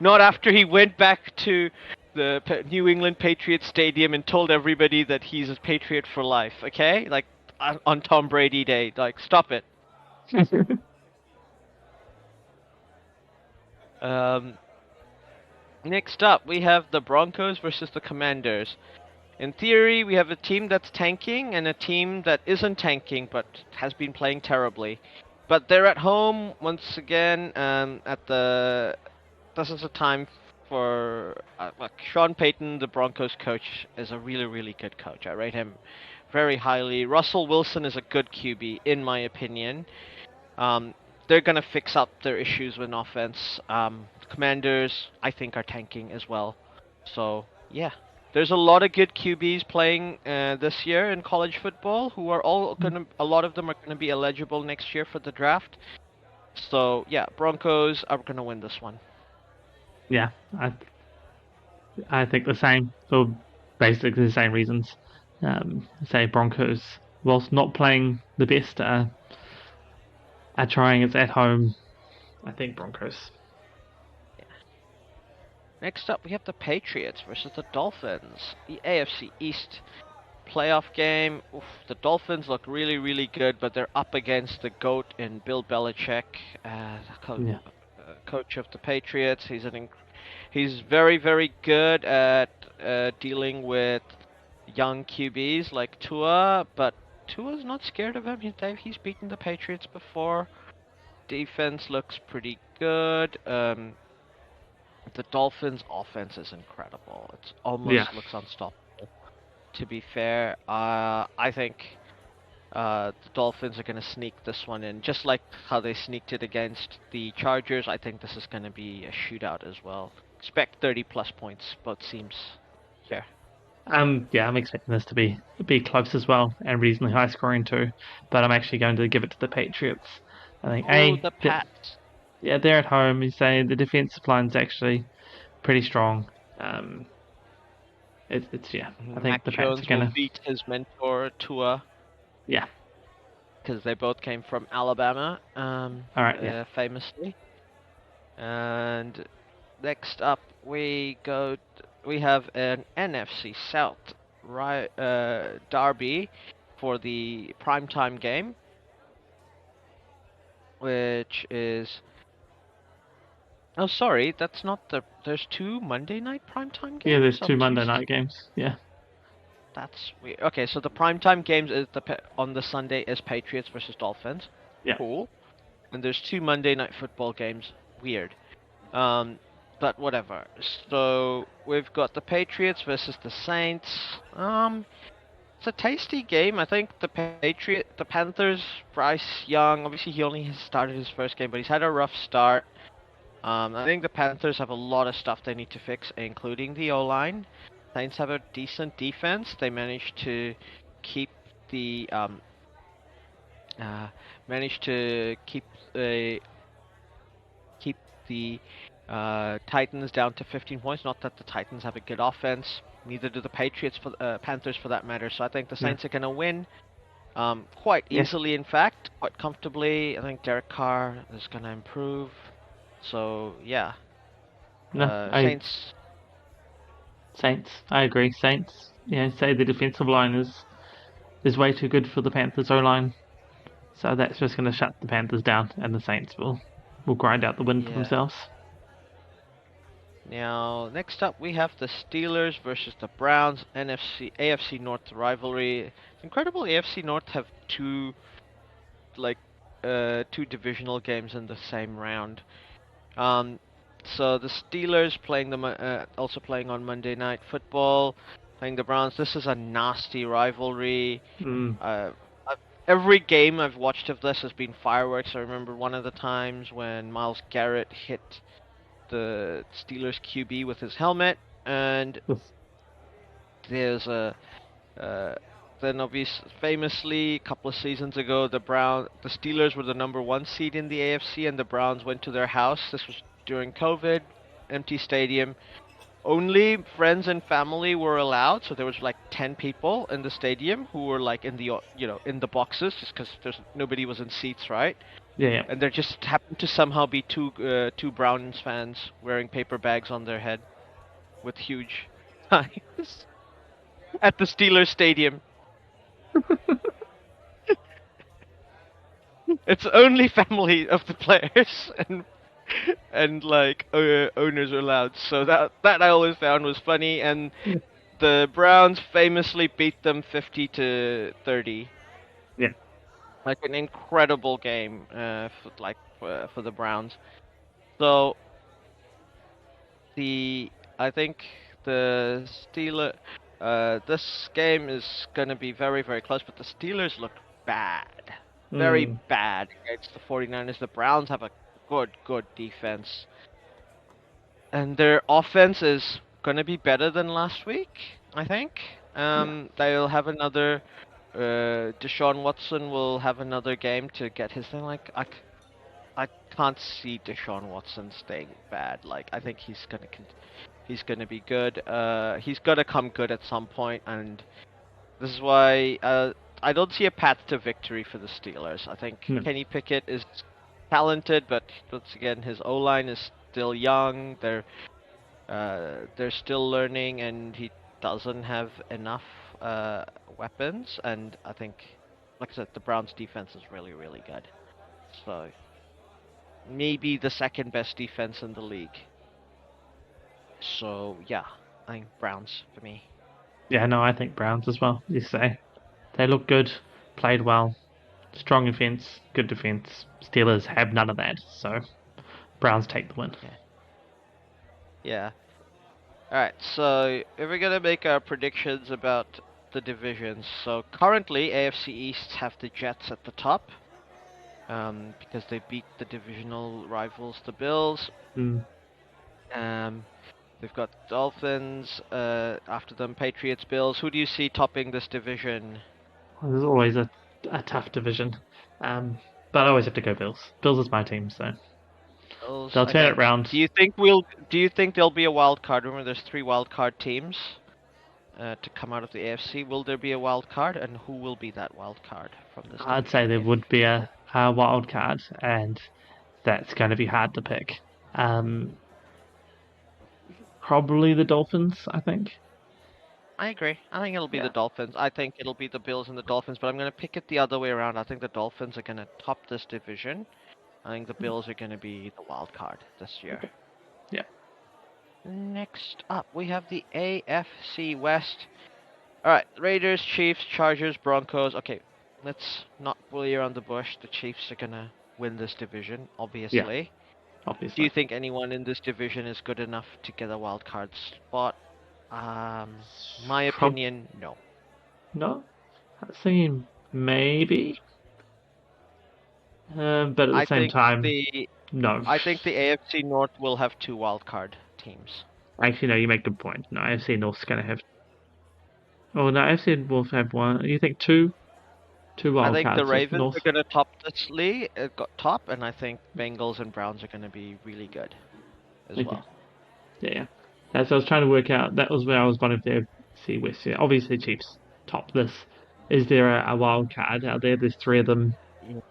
Not after he went back to the New England Patriots Stadium and told everybody that he's a Patriot for life. Okay, like on Tom Brady Day, like stop it. Um, Next up, we have the Broncos versus the Commanders. In theory, we have a team that's tanking and a team that isn't tanking but has been playing terribly. But they're at home once again. This is a time for like Sean Payton, the Broncos coach, is a really really good coach. I rate him very highly. Russell Wilson is a good QB in my opinion. Um, they're gonna fix up their issues with offense. Commanders, I think, are tanking as well. So yeah, there's a lot of good QBs playing this year in college football who are all gonna. A lot of them are gonna be eligible next year for the draft. So yeah, Broncos are gonna win this one. Yeah, I think the same for basically the same reasons. Say Broncos, whilst not playing the best, are trying. It's at home. I think Broncos. Next up, we have the Patriots versus the Dolphins. The AFC East playoff game. Oof, the Dolphins look really, really good, but they're up against the GOAT in Bill Belichick, Yeah, coach of the Patriots. He's very, very good at dealing with young QBs like Tua, but Tua's not scared of him. He's beaten the Patriots before. Defense looks pretty good. The Dolphins' offense is incredible. It yeah, almost looks unstoppable. To be fair, I think the Dolphins are going to sneak this one in, just like how they sneaked it against the Chargers. I think this is going to be a shootout as well. Expect 30 plus points, both teams here. yeah. I'm expecting this to be close as well and reasonably high scoring too. But I'm actually going to give it to the Patriots. I think Oh, the Pats. yeah, they're at home. You say the defensive line's actually pretty strong. Um, it's yeah. I think Mac the Pats are Jones will gonna beat his mentor Tua yeah. because they both came from Alabama, All right, yeah. famously. And next up, we have an NFC South derby for the primetime game, which is. Oh, sorry, that's not the. There's two Monday night primetime Yeah, there's games two on Monday Tuesday. night games. Yeah, That's weird. Okay, so the primetime games is on the Sunday is Patriots versus Dolphins. yeah, Cool. And there's two Monday night football games. Weird. Um, but whatever. So we've got the Patriots versus the Saints. It's a tasty game. I think the Panthers, Bryce Young. Obviously, he only has started his first game, but he's had a rough start. I think the Panthers have a lot of stuff they need to fix, including the O-line. Saints have a decent defense. They keep the um, managed to keep the Titans down to 15 points. Not that the Titans have a good offense. Neither do the Panthers for that matter. So I think the yeah, Saints are going to win quite yeah. easily, in fact, quite comfortably. I think Derek Carr is going to improve. So yeah, No, I Saints. Saints. I agree. Saints. Yeah, say the defensive line is way too good for the Panthers O line, so that's just going to shut the Panthers down, and the Saints will grind out the win for Yeah. themselves. Now, next up, we have the Steelers versus the Browns, AFC North rivalry. It's incredible. AFC North have like, two divisional games in the same round. Um, so the Steelers also playing on Monday Night Football, playing the Browns. This is a nasty rivalry. Mm, Uh, every game I've watched of this has been fireworks. I remember one of the times when Myles Garrett hit the Steelers QB with his helmet, and Oof. there's a uh, then famously a couple of seasons ago the Steelers were the number one seed in the AFC, and the Browns went to their house. This was during COVID, empty stadium. Only friends and family were allowed, so there was like 10 people in the stadium who were like in the in the boxes, just because there's nobody was in seats, right? Yeah, yeah. And there just happened to somehow be two Browns fans wearing paper bags on their head with huge signs at the Steelers stadium. It's only family of the players and like owners are allowed. So that I always found was funny, and the Browns famously beat them 50-30. Yeah. Like an incredible game for the Browns. So the I think the Steelers this game is going to be very very close, but the Steelers look bad. Very Mm, bad against the 49ers. The Browns have a good defense. And their offense is going to be better than last week, I think. yeah. They'll have another. Deshaun Watson will have another game to get his thing. Like I can't see Deshaun Watson staying bad. Like I think he's gonna be good. He's gonna come good at some point, and this is why I don't see a path to victory for the Steelers. I think No. Kenny Pickett is talented, but once again his O line is still young. They're still learning, and he doesn't have enough weapons. And I think, like I said, the Browns' defense is really, really good. So maybe the second best defense in the league. So yeah, I think Browns for me. Yeah, no, I think Browns as well. You say they look good, played well, strong defense, good defense. Steelers have none of that, so Browns take the win. Yeah. Yeah. All right. So if we're gonna make our predictions about the divisions, so currently AFC East have the Jets at the top. Because they beat the divisional rivals, the Bills. Mm. Um, they've got Dolphins, after them Patriots, Bills. Who do you see topping this division? Well, there's always a tough division, um, but I always have to go Bills. Bills is my team, so Bills. they'll turn Okay. it round. Do you think there'll be a wild card? Remember, there's three wild card teams to come out of the AFC. Will there be a wild card, and who will be that wild card from this I'd say division? there If would be a wild card, and that's going to be hard to pick. Um, Probably the Dolphins, I think. I agree. I think it'll be the Yeah. Dolphins. I think it'll be the Bills and the Dolphins, but I'm going to pick it the other way around. I think the Dolphins are going to top this division. I think the Bills are going to be the wild card this year. Okay. Yeah. Next up, we have the AFC West. All right, Raiders, Chiefs, Chargers, Broncos. Okay, let's not bully around the bush. The Chiefs are going to win this division, Yeah. obviously. Do you Obviously. think anyone in this division is good enough to get a wild card spot? My Prob opinion, no. No. I'd say maybe, but at the I same think time, the no. I think the AFC North will have two wild card teams. Actually, no. You make a good point. No, AFC North's going to have. Oh no, AFC will have one. You think two I wild think the cards for Ravens are North? going to top this league, got top, and I think Bengals and Browns are going to be really good as Okay. well. Yeah, yeah. That's what I was trying to work out. That was where I was wondering if they see West. Yeah, obviously, Chiefs top this. Is there a wild card out there? There's three of them. Mm.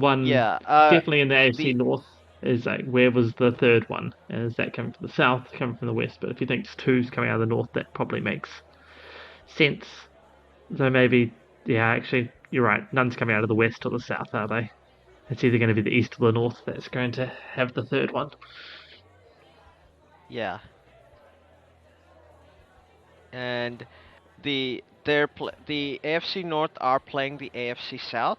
One Yeah, definitely in the AFC the North. Is like where was the third one? And is that coming from the South, coming from the West? But if you think two's coming out of the North, that probably makes sense. So maybe, yeah, actually, you're right. None's coming out of the West or the South, are they? It's either going to be the East or the North that's going to have the third one. yeah, and the AFC North are playing the AFC South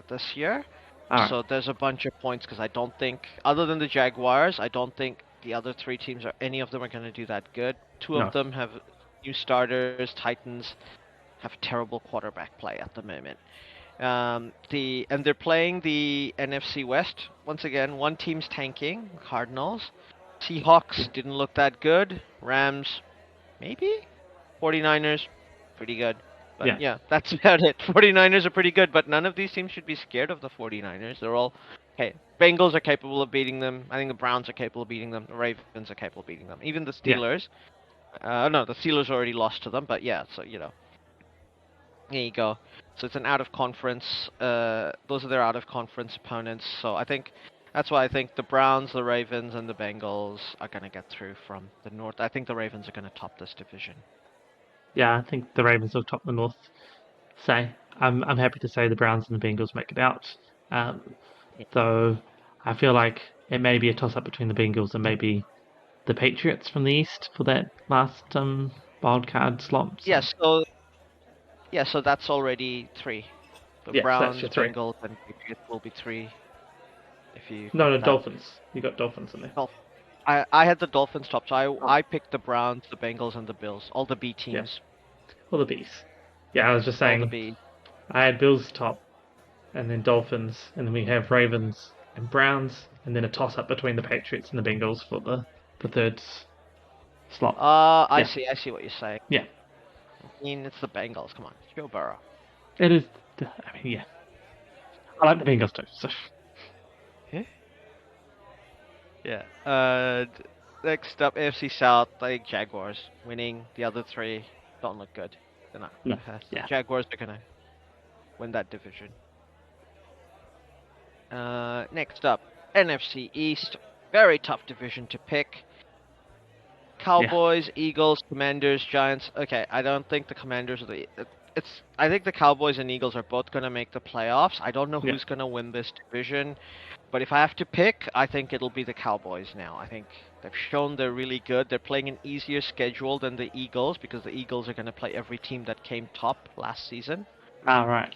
this year. All right. So there's a bunch of points because I don't think, other than the Jaguars, I don't think the other three teams any of them are going to do that good. Two of No. them have new starters, Titans. have terrible quarterback play at the moment. And they're playing the NFC West once again. One team's tanking, Cardinals. Seahawks didn't look that good. Rams, maybe. 49ers, pretty good. But Yeah. yeah, that's about it. 49ers are pretty good, but none of these teams should be scared of the 49ers. They're all okay. Bengals are capable of beating them. I think the Browns are capable of beating them. The Ravens are capable of beating them. Even the Yeah. Steelers. No, the Steelers already lost to them, but yeah, so there you go. So it's an out of conference. Those are their out of conference opponents. So I think that's why I think the Browns, the Ravens, and the Bengals are gonna get through from the North. I think the Ravens are gonna top this division. Yeah, I think the Ravens will top the North. Say, I'm happy to say the Browns and the Bengals make it out. Um, Yeah. though I feel like it may be a toss up between the Bengals and maybe the Patriots from the East for that last wild card slot. So So that's already three. The yeah, so that's Browns, your three. Bengals, and Patriots will be three if you No, put no, that. Dolphins. You got Dolphins in there. Well, I had the Dolphins top, so Oh, I picked the Browns, the Bengals, and the Bills. All the B yeah, teams. all the Bees. Yeah, I was just All the saying B. I had Bills top, and then Dolphins, and then we have Ravens and Browns, and then a toss up between the Patriots and the Bengals for the third slot. I Yeah, see. I see what you're saying. yeah, I mean, it's the Bengals. Come on, it's Joe Burrow. it is. I mean, yeah, I like the Bengals too. So Yeah. Yeah. Next up, AFC South. I think Jaguars winning. The other three don't look good. They're not. no, The yeah, Jaguars are gonna win that division. Next up, NFC East. Very tough division to pick. yeah, Cowboys, Eagles, Commanders, Giants. Okay, I don't think the Commanders are the. It's. I think the Cowboys and Eagles are both gonna make the playoffs. I don't know yeah. who's gonna win this division, but if I have to pick, I think it'll be the Cowboys now. I think they've shown they're really good. They're playing an easier schedule than the Eagles because the Eagles are gonna play every team that came top last season. All right.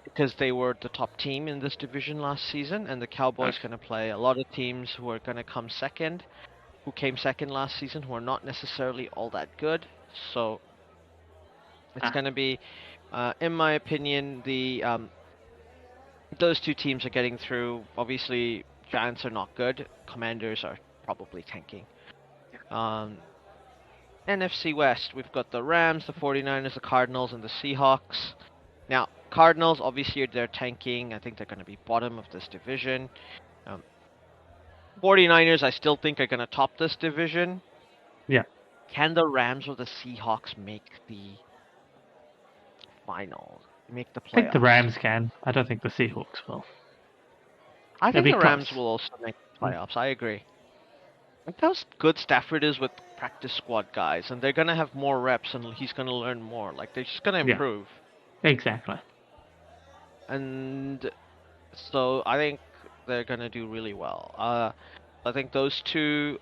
Because they were the top team in this division last season, and the Cowboys Okay. gonna play a lot of teams who are gonna come second, who came second last season, who are not necessarily all that good. So it's Ah, going to be, in my opinion, the those two teams are getting through. Obviously, Giants are not good. Commanders are probably tanking. Um, NFC West, we've got the Rams, the 49ers, the Cardinals, and the Seahawks. Now, Cardinals, obviously, they're tanking. I think they're going to be bottom of this division. Um, 49ers, I still think are going to top this division. yeah. Can the Rams or the Seahawks make the finals, make the I think the playoffs? Rams can. I don't think the Seahawks will. I It'll think be the Rams close. will also make the Mm, playoffs. I agree. Look how good Stafford is with practice squad guys, and they're gonna have more reps, and he's gonna learn more. Like they're just gonna yeah, improve, exactly. and so I think they're gonna do really well. I think those two.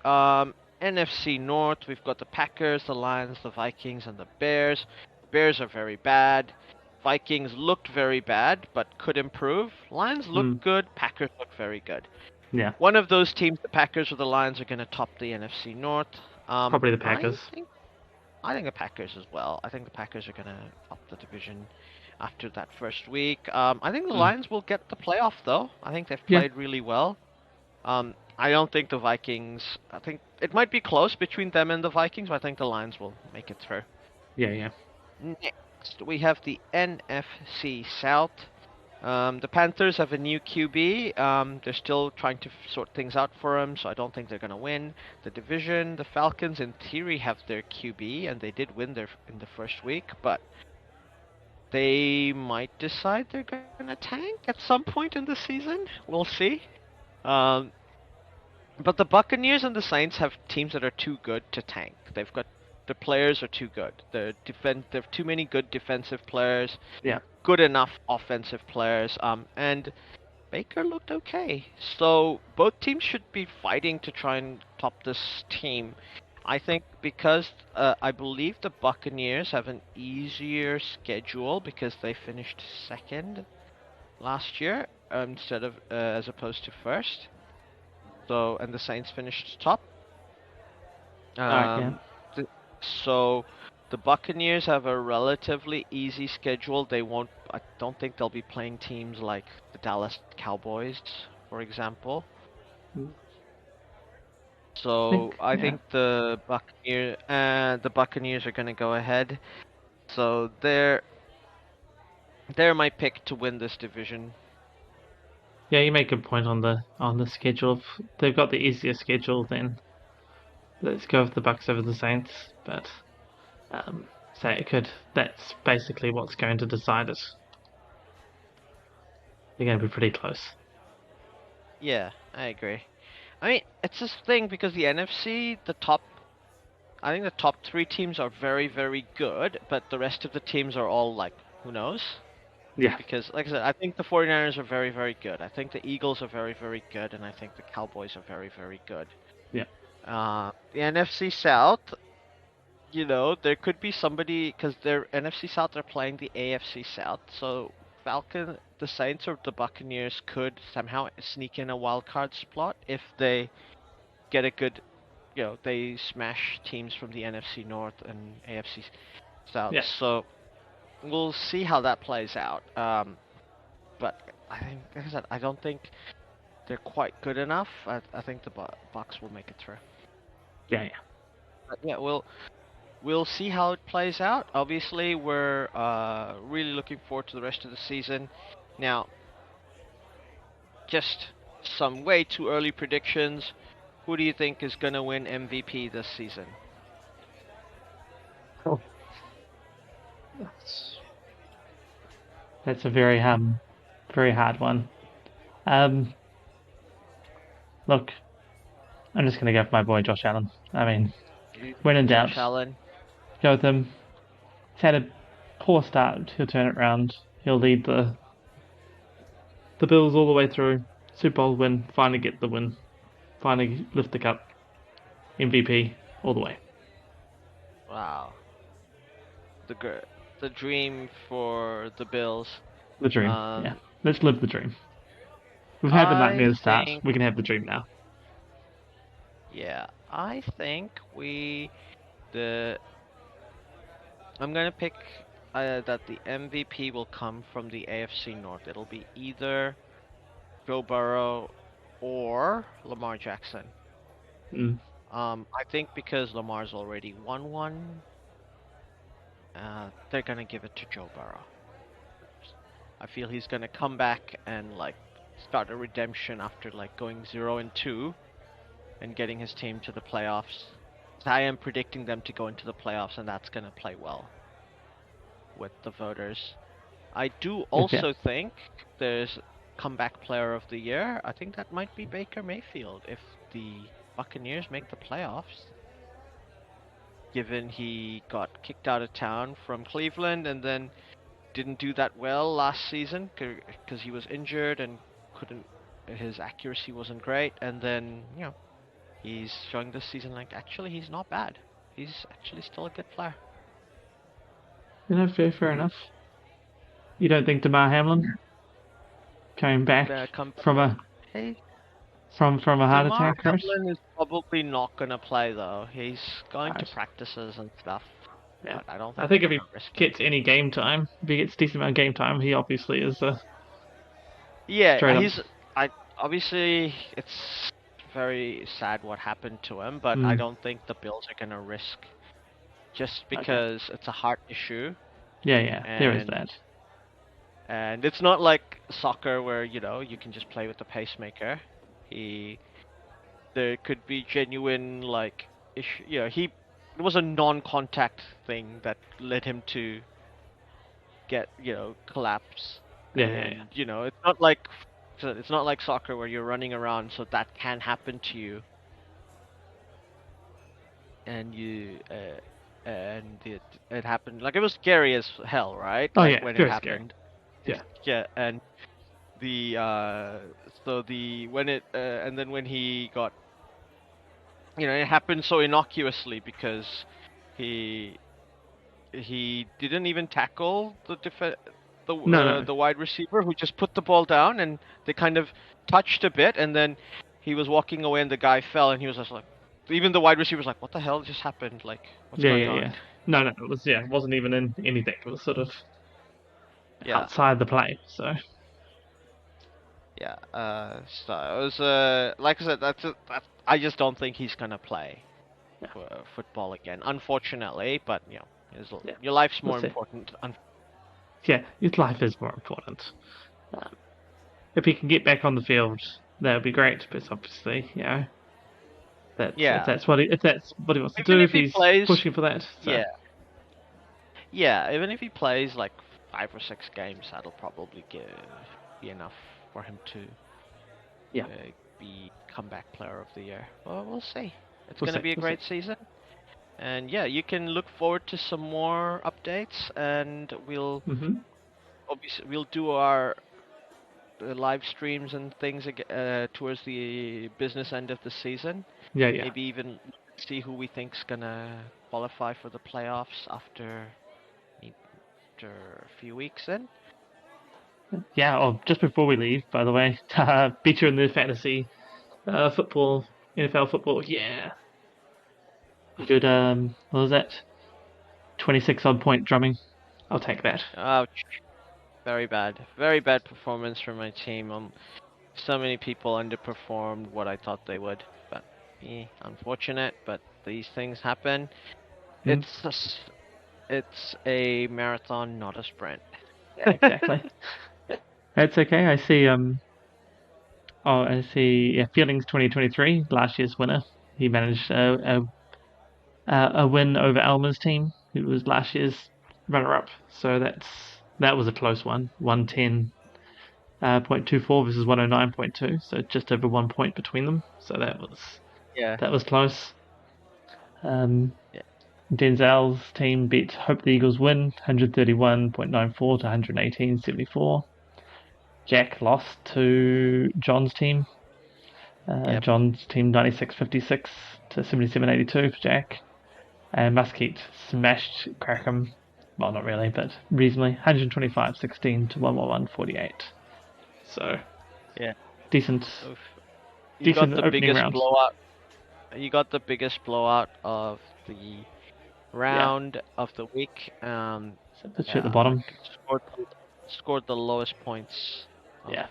NFC North, we've got the Packers, the Lions, the Vikings, and the Bears. Bears are very bad. Vikings looked very bad, but could improve. Lions look Mm, good. Packers look very good. yeah, One of those teams, the Packers or the Lions, are going to top the NFC North. probably the I Packers. think I think the Packers as well. I think the Packers are going to top the division after that first week. I think the Mm, Lions will get the playoff though. I think they've yeah, played really well. I don't think the Vikings. I think it might be close between them and the Vikings, but I think the Lions will make it through. yeah, yeah. Next, we have the NFC South. The Panthers have a new QB. They're still trying to sort things out for him, so I don't think they're going to win the division. The Falcons, in theory, have their QB, and they did win their in the first week, but they might decide they're going to tank at some point in the season. We'll see. Um, but the Buccaneers and the Saints have teams that are too good to tank. They've got the players are too good. They have too many good defensive players, Yeah. good enough offensive players. And Baker looked okay. So both teams should be fighting to try and top this team. I think because I believe the Buccaneers have an easier schedule because they finished second last year instead of as opposed to first. So and the Saints finished top. All right. Yeah. Um, th- so The Buccaneers have a relatively easy schedule. I don't think they'll be playing teams like the Dallas Cowboys, for example. I So think, I yeah. think the Buccaneers are going to go ahead. So they're my pick to win this division. Yeah, you make a point on the schedule. If they've got the easier schedule, then let's go with the Bucks over the Saints. But say it could. That's basically what's going to decide it. They're going to be pretty close. Yeah, I agree. I mean, it's this thing because the NFC, I think the top three teams are very, very good, but the rest of the teams are all like, who knows? Yeah, Because, like I said, I think the 49ers are very, very good. I think the Eagles are very, very good, and I think the Cowboys are very, very good. yeah, The NFC South, there could be somebody because their NFC South are playing the AFC South, so the Saints or the Buccaneers could somehow sneak in a wild card spot if they get a good, they smash teams from the NFC North and AFC South. yeah, So we'll see how that plays out. But I think, like I said, I don't think they're quite good enough. I think the Bucks will make it through. yeah, yeah. But yeah, we'll see how it plays out. Obviously, we're really looking forward to the rest of the season. Now, just some way too early predictions. Who do you think is going to win MVP this season? Oh, that's a very hard one. Um, Look, I'm just gonna go for my boy Josh Allen. I mean, when in doubt, Josh Allen. go with him. He's had a poor start. He'll turn it around. He'll lead the Bills all the way through. Super Bowl win. Finally get the win. Finally lift the cup. MVP all the way. Wow. The dream for the Bills. The dream. Yeah. Um, Let's live the dream. We've had the nightmare I to start. think, We can have the dream now. yeah, I think the I'm gonna pick that the MVP will come from the AFC North. It'll be either Joe Burrow or Lamar Jackson. Mm. I think because Lamar's already won one, they're gonna give it to Joe Burrow. I feel he's gonna come back and like start a redemption after like going 0-2 and getting his team to the playoffs. I am predicting them to go into the playoffs, and that's gonna play well with the voters. I do Yeah. also think there's comeback player of the year. I think that might be Baker Mayfield if the Buccaneers make the playoffs. Given he got kicked out of town from Cleveland and then didn't do that well last season because he was injured and couldn't his accuracy wasn't great, and then he's showing this season like actually he's not bad. He's actually still a good player. Fair enough. You don't think DeMar Hamlin coming back Come from a Hey, from a heart DeMar attack, right? Hamlin is probably not gonna play though. He's going to Right. practices and stuff, Yeah. but I don't I think think they're if he gonna risk it. gets any game time, if he gets decent amount of game time, he obviously is straight Yeah, up. I obviously it's very sad what happened to him, but I Mm, don't think the Bills are gonna risk just okay. because it's a heart issue Yeah, yeah, there is and that. and it's not like soccer where you can just play with the pacemaker. He There could be genuine like issue. It was a non-contact thing that led him to get collapse, Yeah, yeah, yeah. and it's not like soccer where you're running around, so that can happen to you, and it happened like it was scary as hell, right? Oh Like yeah, when it very scary. happened. Yeah, Yeah, and the so the when it and then when he got it happened so innocuously because he he didn't even tackle no, no, the wide receiver who just put the ball down, and they kind of touched a bit, and then he was walking away and the guy fell, and he was just like, even the wide receiver was like, what the hell just happened, like what's yeah, going yeah, on? yeah. No, it wasn't even in anything. It was sort of Yeah, outside the play. So yeah. So it was like I said, that's I just don't think he's gonna play yeah, for football again, unfortunately. But yeah, your life's we'll more see. important. Yeah, his life is more important. Um, if he can get back on the field, that would be great. But obviously, if Yeah, that's what he wants to even do, if if he he's plays, pushing for that. So yeah, yeah. Even if he plays like 5 or 6 games, that'll probably be enough for him to yeah, be comeback player of the year. Well, we'll see. It's we'll gonna see. be a We'll see. great season. And yeah, you can look forward to some more updates, and Mm-hmm. we'll do our live streams and things towards the business end of the season. Yeah. Maybe even see who we think's gonna qualify for the playoffs after a few weeks. Then Yeah, oh, just before we leave, by the way, beat you in the fantasy football, NFL football. Yeah, good. What was that? 26 odd point drumming. I'll take that. ouch, very bad performance from my team. So many people underperformed what I thought they would, but unfortunate. But these things happen. Mm, It's a marathon, not a sprint. exactly. That's okay. I see. Oh, I see. Yeah, Feelings 2023, last year's winner. He managed a win over Elmer's team, who was last year's runner-up. So that was a close one. 110 .24 versus 109.2, so just over 1 point between them. So Yeah, that was close. Um, yeah, Denzel's team beat Hope the Eagles win 131.94 to 118.74. Jack lost to John's team. yep. John's team 96.56 to 77.82 for Jack. And Muskeet smashed Crackham. Well, not really, but reasonably. 125.16 to 111.48. So Yeah. decent, Oof. You got decent the opening biggest round. blowout. You got the biggest blowout of the Yeah, round of the week. so puts you at the Yeah, bottom. like scored the lowest points of. Yeah.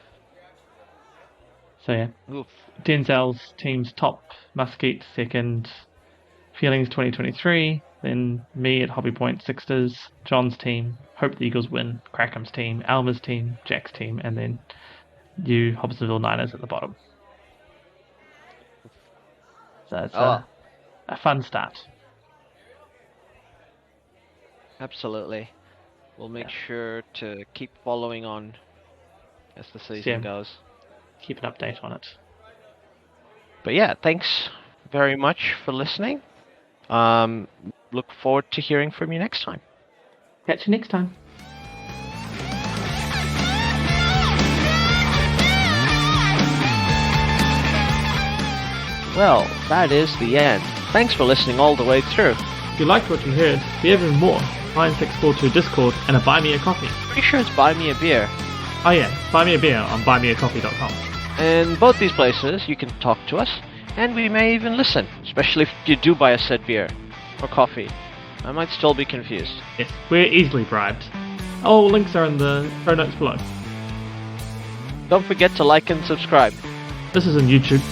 So yeah, Oof. Denzel's team's top, Muskeet second, Feelings 2023, then me at Hobby Point Sixers, John's team, Hope the Eagles win, Crackham's team, Alma's team, Jack's team, and then you Hobsonville Niners at the bottom. So it's Oh well, a fun start. absolutely. We'll make Yeah. sure to keep following on as the So season yeah, goes. keep an update on it. But yeah, thanks very much for listening. Look forward to hearing from you next time. Catch you next time. Well, that is the end. Thanks for listening all the way through. If you liked what you heard, we have even more. 9642 Discord and a Buy Me a Coffee. Pretty sure it's Buy Me a Beer. Oh yeah, buy me a beer on buymeacoffee.com. In both these places, you can talk to us, and we may even listen, especially if you do buy a said beer or coffee. I might still be confused. Yes, we're easily bribed. All links are in the show notes below. Don't forget to like and subscribe. This is on YouTube.